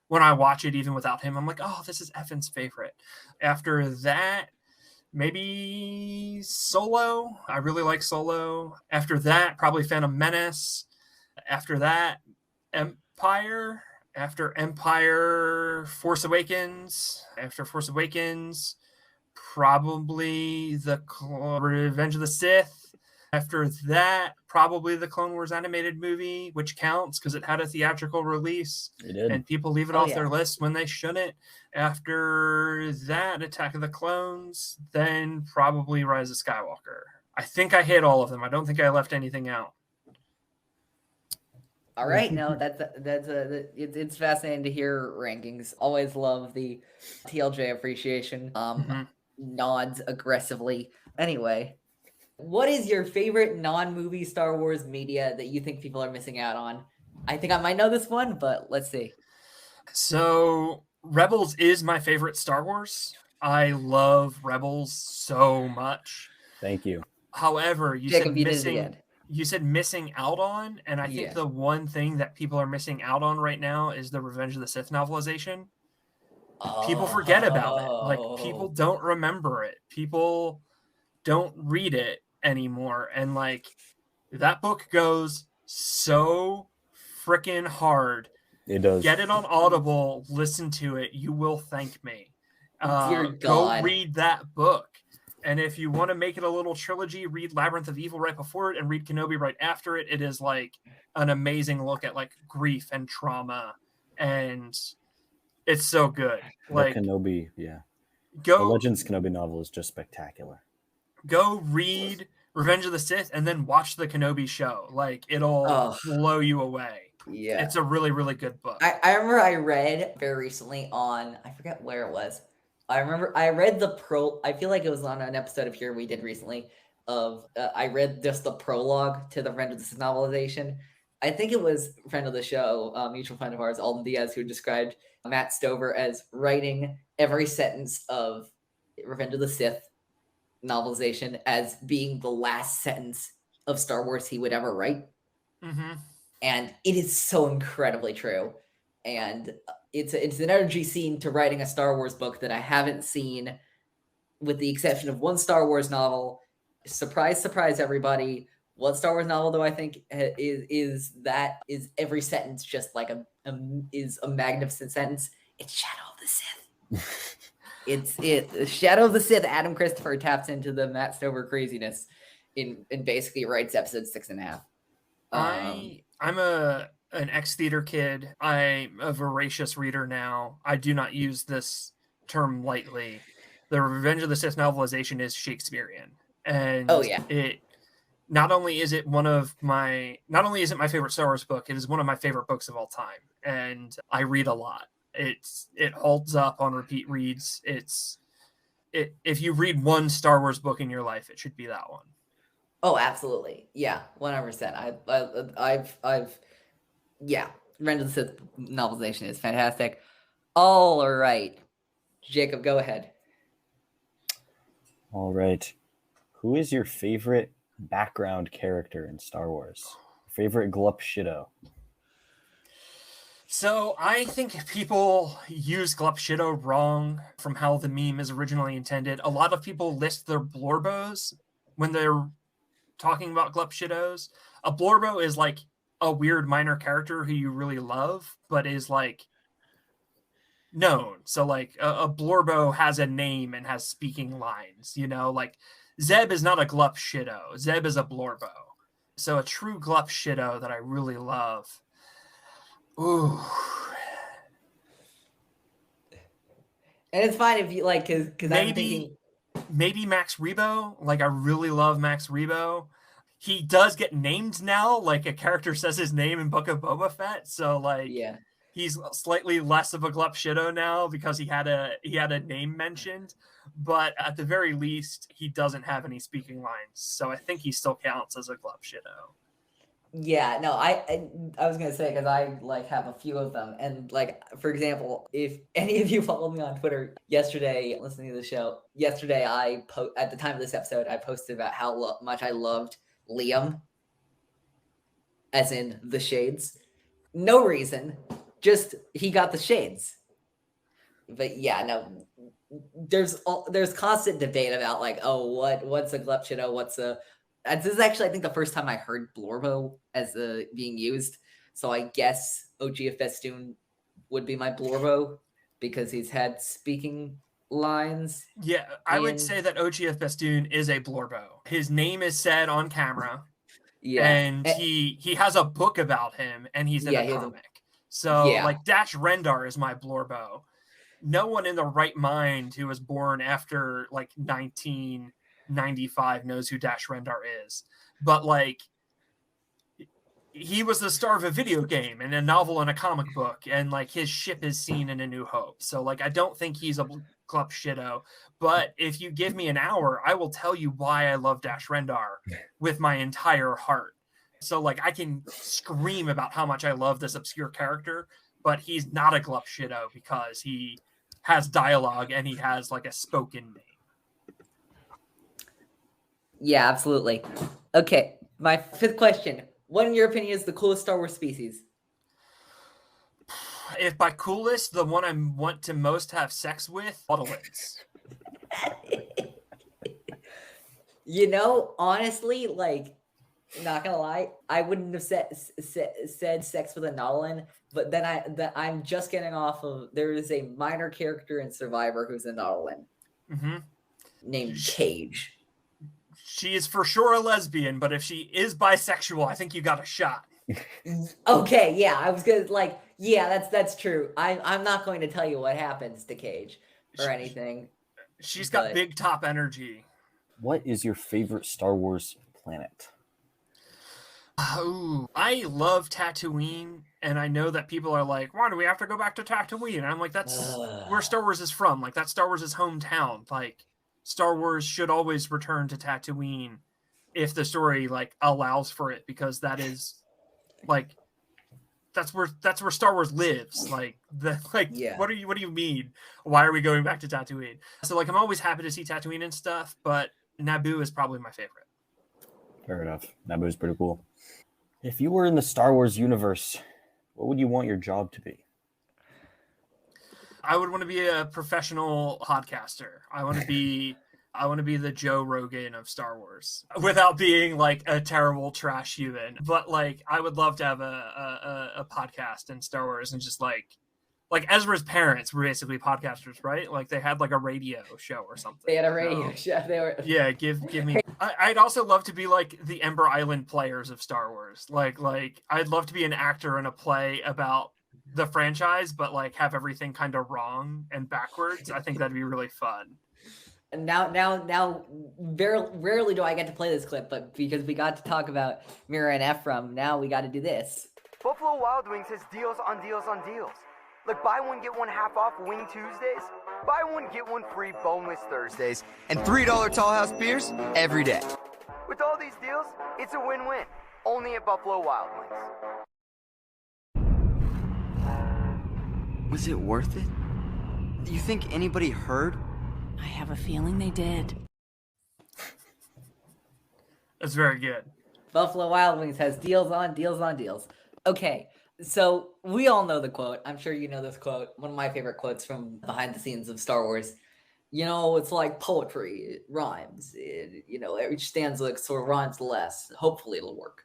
when I watch it, even without him, I'm like, oh, this is Evan's favorite. After that, maybe Solo. I really like Solo. After that, probably Phantom Menace. After that, Empire. After Empire, Force Awakens. After Force Awakens, probably the Revenge of the Sith. After that, probably the Clone Wars animated movie, which counts because it had a theatrical release. It did. And people leave it off their list when they shouldn't. After that, Attack of the Clones, then probably Rise of Skywalker. I think I hit all of them. I don't think I left anything out. All right, no, it's fascinating to hear rankings. Always love the TLJ appreciation. Nods aggressively. Anyway, what is your favorite non-movie Star Wars media that you think people are missing out on? I think I might know this one, but let's see. So Rebels is my favorite Star Wars. I love Rebels so much. Thank you. However, Jacob, you said missing out on, and I think the one thing that people are missing out on right now is the Revenge of the Sith novelization. People forget about it. Like, people don't remember it. People don't read it anymore. And like, that book goes so freaking hard. It does. Get it on Audible, listen to it. You will thank me. Dear God. Go read that book. And if you want to make it a little trilogy, read Labyrinth of Evil right before it and read Kenobi right after it. It is like an amazing look at like grief and trauma, and it's so good. Like Kenobi, the Legends Kenobi novel is just spectacular. Go read Revenge of the Sith and then watch the Kenobi show. Like, it'll blow you away. Yeah, it's a really, really good book. I remember I read very recently on, I forget where it was. I remember I read I feel like it was on an episode of Here we did recently of, I read just the prologue to the Revenge of the Sith novelization. I think it was a friend of the show, mutual friend of ours, Alden Diaz, who described Matt Stover as writing every sentence of Revenge of the Sith novelization as being the last sentence of Star Wars he would ever write. Mm-hmm. And it is so incredibly true. And it's an energy scene to writing a Star Wars book that I haven't seen, with the exception of one Star Wars novel. Surprise, surprise, everybody. What Star Wars novel do I think is every sentence just like is a magnificent sentence? It's Shadow of the Sith. it's Shadow of the Sith. Adam Christopher taps into the Matt Stover craziness and basically writes episode 6.5. I'm an ex-theater kid. I'm a voracious reader now. I do not use this term lightly. The Revenge of the Sith novelization is Shakespearean. And it not only is it my favorite Star Wars book, it is one of my favorite books of all time. And I read a lot. It holds up on repeat reads. If you read one Star Wars book in your life, it should be that one. Oh, absolutely. Yeah, 100%. Revenge of the Sith novelization is fantastic. All right. Jacob, go ahead. All right. Who is your favorite background character in Star Wars? Favorite Glup Shido? So I think people use Glup Shido wrong from how the meme is originally intended. A lot of people list their Blorbos when they're talking about Glup Shidos. A Blorbo is like a weird minor character who you really love, but is like known. So like a Blorbo has a name and has speaking lines, you know, like Zeb is not a Glup Shido. Zeb is a Blorbo. So a true Glup Shido that I really love. Ooh. And it's fine if you like, because I'm thinking maybe Max Rebo. Like, I really love Max Rebo. He does get named now. Like, a character says his name in Book of Boba Fett. So like, he's slightly less of a Glup Shido now because he had a name mentioned. But at the very least, he doesn't have any speaking lines. So I think he still counts as a Glup Shido. Yeah, no, I was gonna say, because I like have a few of them, and like, for example, if any of you follow me on Twitter yesterday, listening to the show yesterday, at the time of this episode, I posted about how much I loved Liam, as in the shades. No reason, just he got the shades. But yeah, no, there's constant debate about like, oh, what's a Glepchido, what's a this is actually, I think, the first time I heard Blorbo as being used. So I guess OG Festoon would be my Blorbo because he's had speaking lines. Yeah, I would say that OGF Festoon is a Blorbo. His name is said on camera. Yeah. And he has a book about him, and he's in a comic. So like Dash Rendar is my Blorbo. No one in the right mind who was born after like 1995 knows who Dash Rendar is. But like, he was the star of a video game and a novel and a comic book, and like his ship is seen in A New Hope. So like, I don't think he's a Glup Shido. But if you give me an hour, I will tell you why I love Dash Rendar with my entire heart. So like, I can scream about how much I love this obscure character, but he's not a Glup Shido because he has dialogue and he has like a spoken name. Yeah, absolutely. Okay, my fifth question. What, in your opinion, is the coolest Star Wars species? If by coolest, the one I want to most have sex with, Autolids. You know, honestly, like, not gonna lie, I wouldn't have said sex with a Nautilin, but then I'm just getting off of, there is a minor character in Survivor who's a Nautilin named Cage. She is for sure a lesbian, but if she is bisexual, I think you got a shot. Okay, yeah, I was gonna like, yeah, that's true. I'm not going to tell you what happens to Cage or anything. She's got big top energy. What is your favorite Star Wars planet? Oh, I love Tatooine, and I know that people are like, why do we have to go back to Tatooine? And I'm like, that's where Star Wars is from. Like, that's Star Wars' hometown. Like, Star Wars should always return to Tatooine if the story like allows for it, because that is like, that's where Star Wars lives. Like, what do you mean? Why are we going back to Tatooine? So like, I'm always happy to see Tatooine and stuff, but Naboo is probably my favorite. Fair enough. Naboo is pretty cool. If you were in the Star Wars universe, what would you want your job to be? I would want to be a professional podcaster. I want to be the Joe Rogan of Star Wars without being like a terrible trash human. But like, I would love to have a podcast in Star Wars, and just like Ezra's parents were basically podcasters, right? Like, they had like a radio show or something. They had a radio show. They were give me. I'd also love to be like the Ember Island players of Star Wars. Like I'd love to be an actor in a play about the franchise, but like have everything kind of wrong and backwards. I think that'd be really fun. And now, very rarely do I get to play this clip, but because we got to talk about Mira and Ephraim, now we got to do this. Buffalo Wild Wings has deals on deals on deals. Like, buy one, get one half off Wing Tuesdays, buy one, get one free Boneless Thursdays, and $3 Tall House beers every day. With all these deals, it's a win-win. Only at Buffalo Wild Wings. Was it worth it? Do you think anybody heard? I have a feeling they did. That's very good. Buffalo Wild Wings has deals on deals on deals. Okay, so we all know the quote. I'm sure you know this quote. One of my favorite quotes from behind the scenes of Star Wars. You know, it's like poetry. It rhymes. Each stanza sort of rhymes less. Hopefully it'll work.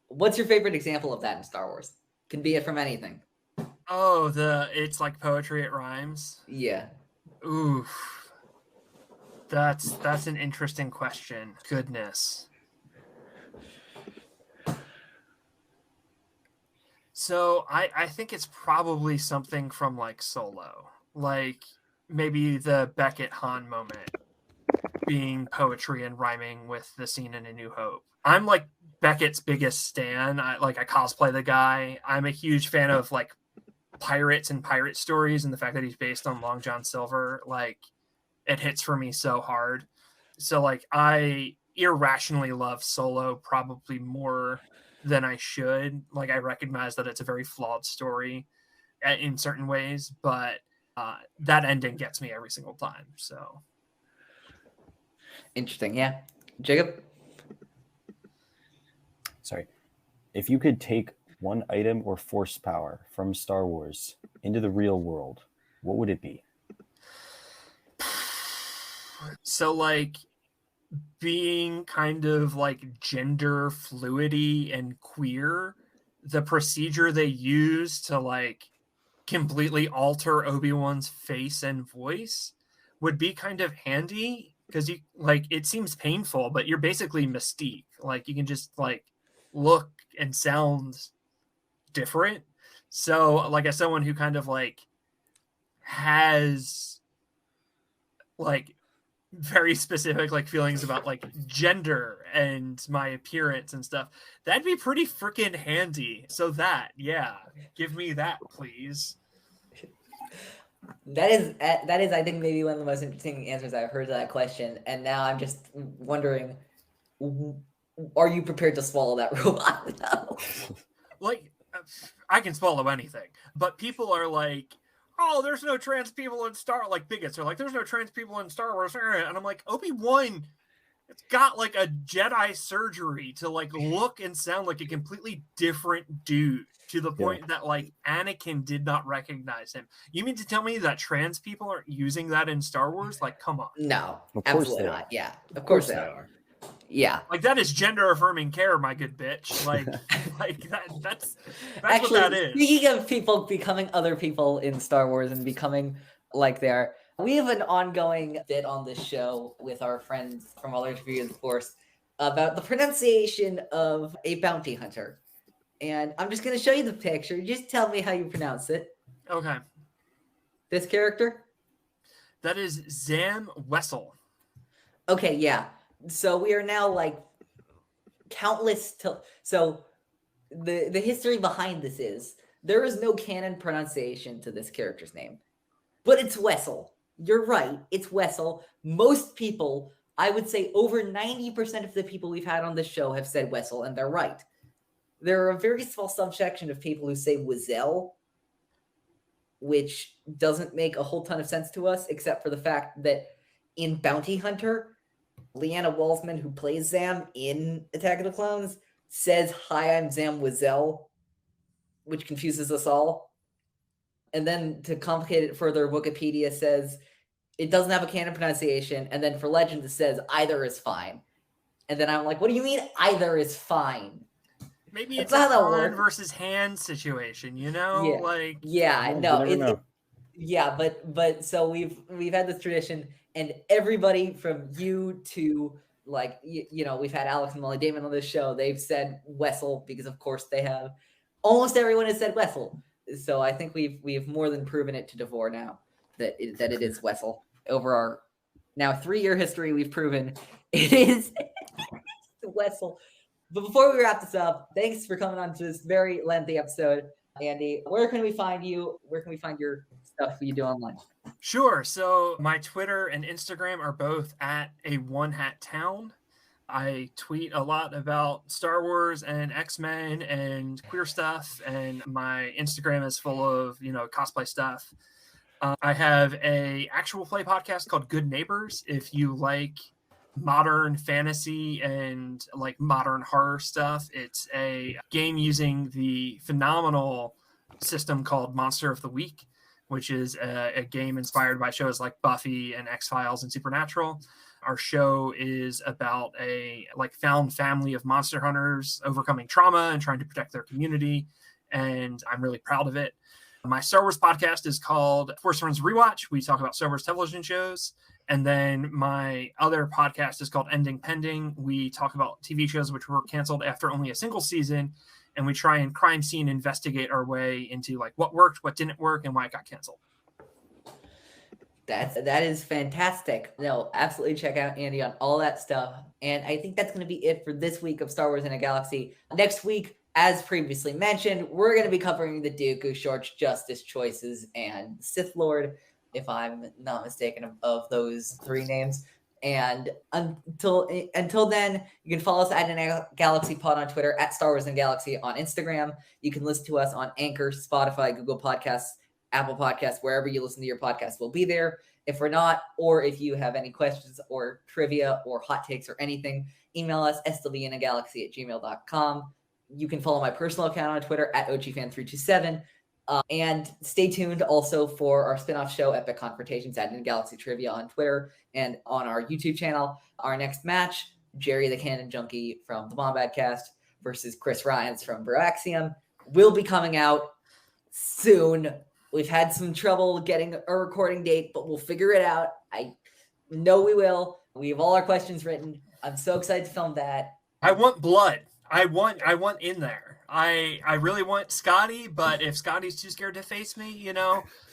What's your favorite example of that in Star Wars? Can be it from anything. Oh, it's like poetry, it rhymes. Yeah. Ooh. That's an interesting question. Goodness. So I think it's probably something from like Solo. Like maybe the Beckett Han moment being poetry and rhyming with the scene in A New Hope. I'm like Beckett's biggest stan. I cosplay the guy. I'm a huge fan of like pirates and pirate stories, and the fact that he's based on Long John Silver, like, it hits for me so hard. So like, irrationally love Solo probably more than I should. Like, I recognize that it's a very flawed story in certain ways, but that ending gets me every single time. So Interesting. Yeah. Jacob? Sorry. If you could take one item or force power from Star Wars into the real world, what would it be? So, like, being kind of like gender fluidity and queer, the procedure they use to like completely alter Obi-Wan's face and voice would be kind of handy, because you like, it seems painful, but you're basically Mystique. Like, you can just like look and sound different. So like, as someone who kind of like has like very specific like feelings about like gender and my appearance and stuff, that'd be pretty freaking handy. So that, yeah, give me that, please. That is, I think, maybe one of the most interesting answers I've heard to that question. And now I'm just wondering, are you prepared to swallow that robot? No. Like, I can swallow anything, but people are like, oh, there's no trans people in like bigots are like, there's no trans people in Star Wars, and I'm like, Obi-Wan, it's got like a Jedi surgery to like look and sound like a completely different dude, to the point that like Anakin did not recognize him. You mean to tell me that trans people aren't using that in Star Wars? Like, come on. No, Of course absolutely they not. are. Yeah, of course they are. Yeah. Like, that is gender affirming care, my good bitch. Like, that's Actually, what that is. Speaking of people becoming other people in Star Wars and becoming like they are, we have an ongoing bit on this show with our friends from All Interview of the Force about the pronunciation of a bounty hunter. And I'm just going to show you the picture. Just tell me how you pronounce it. Okay. This character? That is Zam Wessel. Okay, yeah. So we are now like countless. So the history behind this is there is no canon pronunciation to this character's name, but it's Wessel. You're right. It's Wessel. Most people, I would say over 90% of the people we've had on this show have said Wessel, and they're right. There are a very small subsection of people who say Wizel, which doesn't make a whole ton of sense to us, except for the fact that in Bounty Hunter, Leanna Walsman, who plays Zam in Attack of the Clones, says, "Hi, I'm Zam Wizel," which confuses us all. And then to complicate it further, Wikipedia says it doesn't have a canon pronunciation. And then for Legends, it says either is fine. And then I'm like, what do you mean either is fine? Maybe That's it's a not how that hand works. versus hand situation, you know? Yeah. Like, Yeah, You no. never know. Yeah, but so we've had this tradition, and everybody from you to like you know, we've had Alex and Molly Damon on this show. They've said Wessel because of course they have. Almost everyone has said Wessel. So I think we've more than proven it to Devore now that it is Wessel. Over our now 3-year history, we've proven it is Wessel. But before we wrap this up, thanks for coming on to this very lengthy episode, Andy. Where can we find you? Where can we find your stuff you do online? sure. So my Twitter and Instagram are both at a one hat town. I tweet a lot about Star Wars and X-Men and queer stuff, and my Instagram is full of, you know, cosplay stuff. I have a actual play podcast called Good Neighbors. If you like modern fantasy and like modern horror stuff, it's a game using the phenomenal system called Monster of the Week, which is a game inspired by shows like Buffy and X-Files and Supernatural. Our show is about a like found family of monster hunters overcoming trauma and trying to protect their community, and I'm really proud of it. My Star Wars podcast is called Force Friends Rewatch. We talk about Star Wars television shows. And then my other podcast is called Ending Pending. We talk about TV shows which were canceled after only a single season, and we try and crime scene investigate our way into like what worked, what didn't work, and why it got canceled. That is fantastic. No, absolutely check out Andy on all that stuff. And I think that's going to be it for this week of Star Wars in a Galaxy. Next week, as previously mentioned, we're going to be covering the Dooku Short's Justice Choices and Sith Lord, if I'm not mistaken, of those 3 names. And until then, you can follow us at an Galaxy Pod on Twitter, at Star Wars and Galaxy on Instagram. You can listen to us on Anchor, Spotify, Google Podcasts, Apple Podcasts, wherever you listen to your podcast, we'll be there. If we're not, or if you have any questions or trivia or hot takes or anything, email us slvandagalaxy@gmail.com. You can follow my personal account on Twitter at OGFan327. And stay tuned also for our spin-off show, Epic Confrontations at Galaxy Trivia on Twitter and on our YouTube channel. Our next match, Jerry the Canon Junkie from the Bombad Cast versus Chris Ryans from Broaxium, will be coming out soon. We've had some trouble getting a recording date, but we'll figure it out. I know we will. We have all our questions written. I'm so excited to film that. I want blood. I want in there. I really want Scotty, but if Scotty's too scared to face me,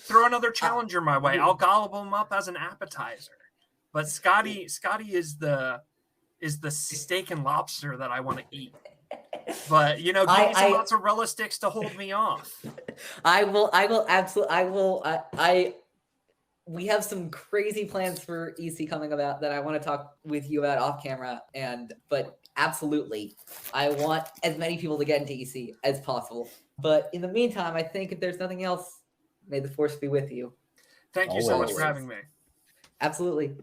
throw another challenger my way. I'll gobble him up as an appetizer. But Scotty is the steak and lobster that I want to eat. But give me some mozzarella sticks to hold me off. I will absolutely. We have some crazy plans for EC coming about that I want to talk with you about off camera. But absolutely, I want as many people to get into EC as possible. But in the meantime, I think if there's nothing else, may the Force be with you. Thank you so much for having me. Absolutely.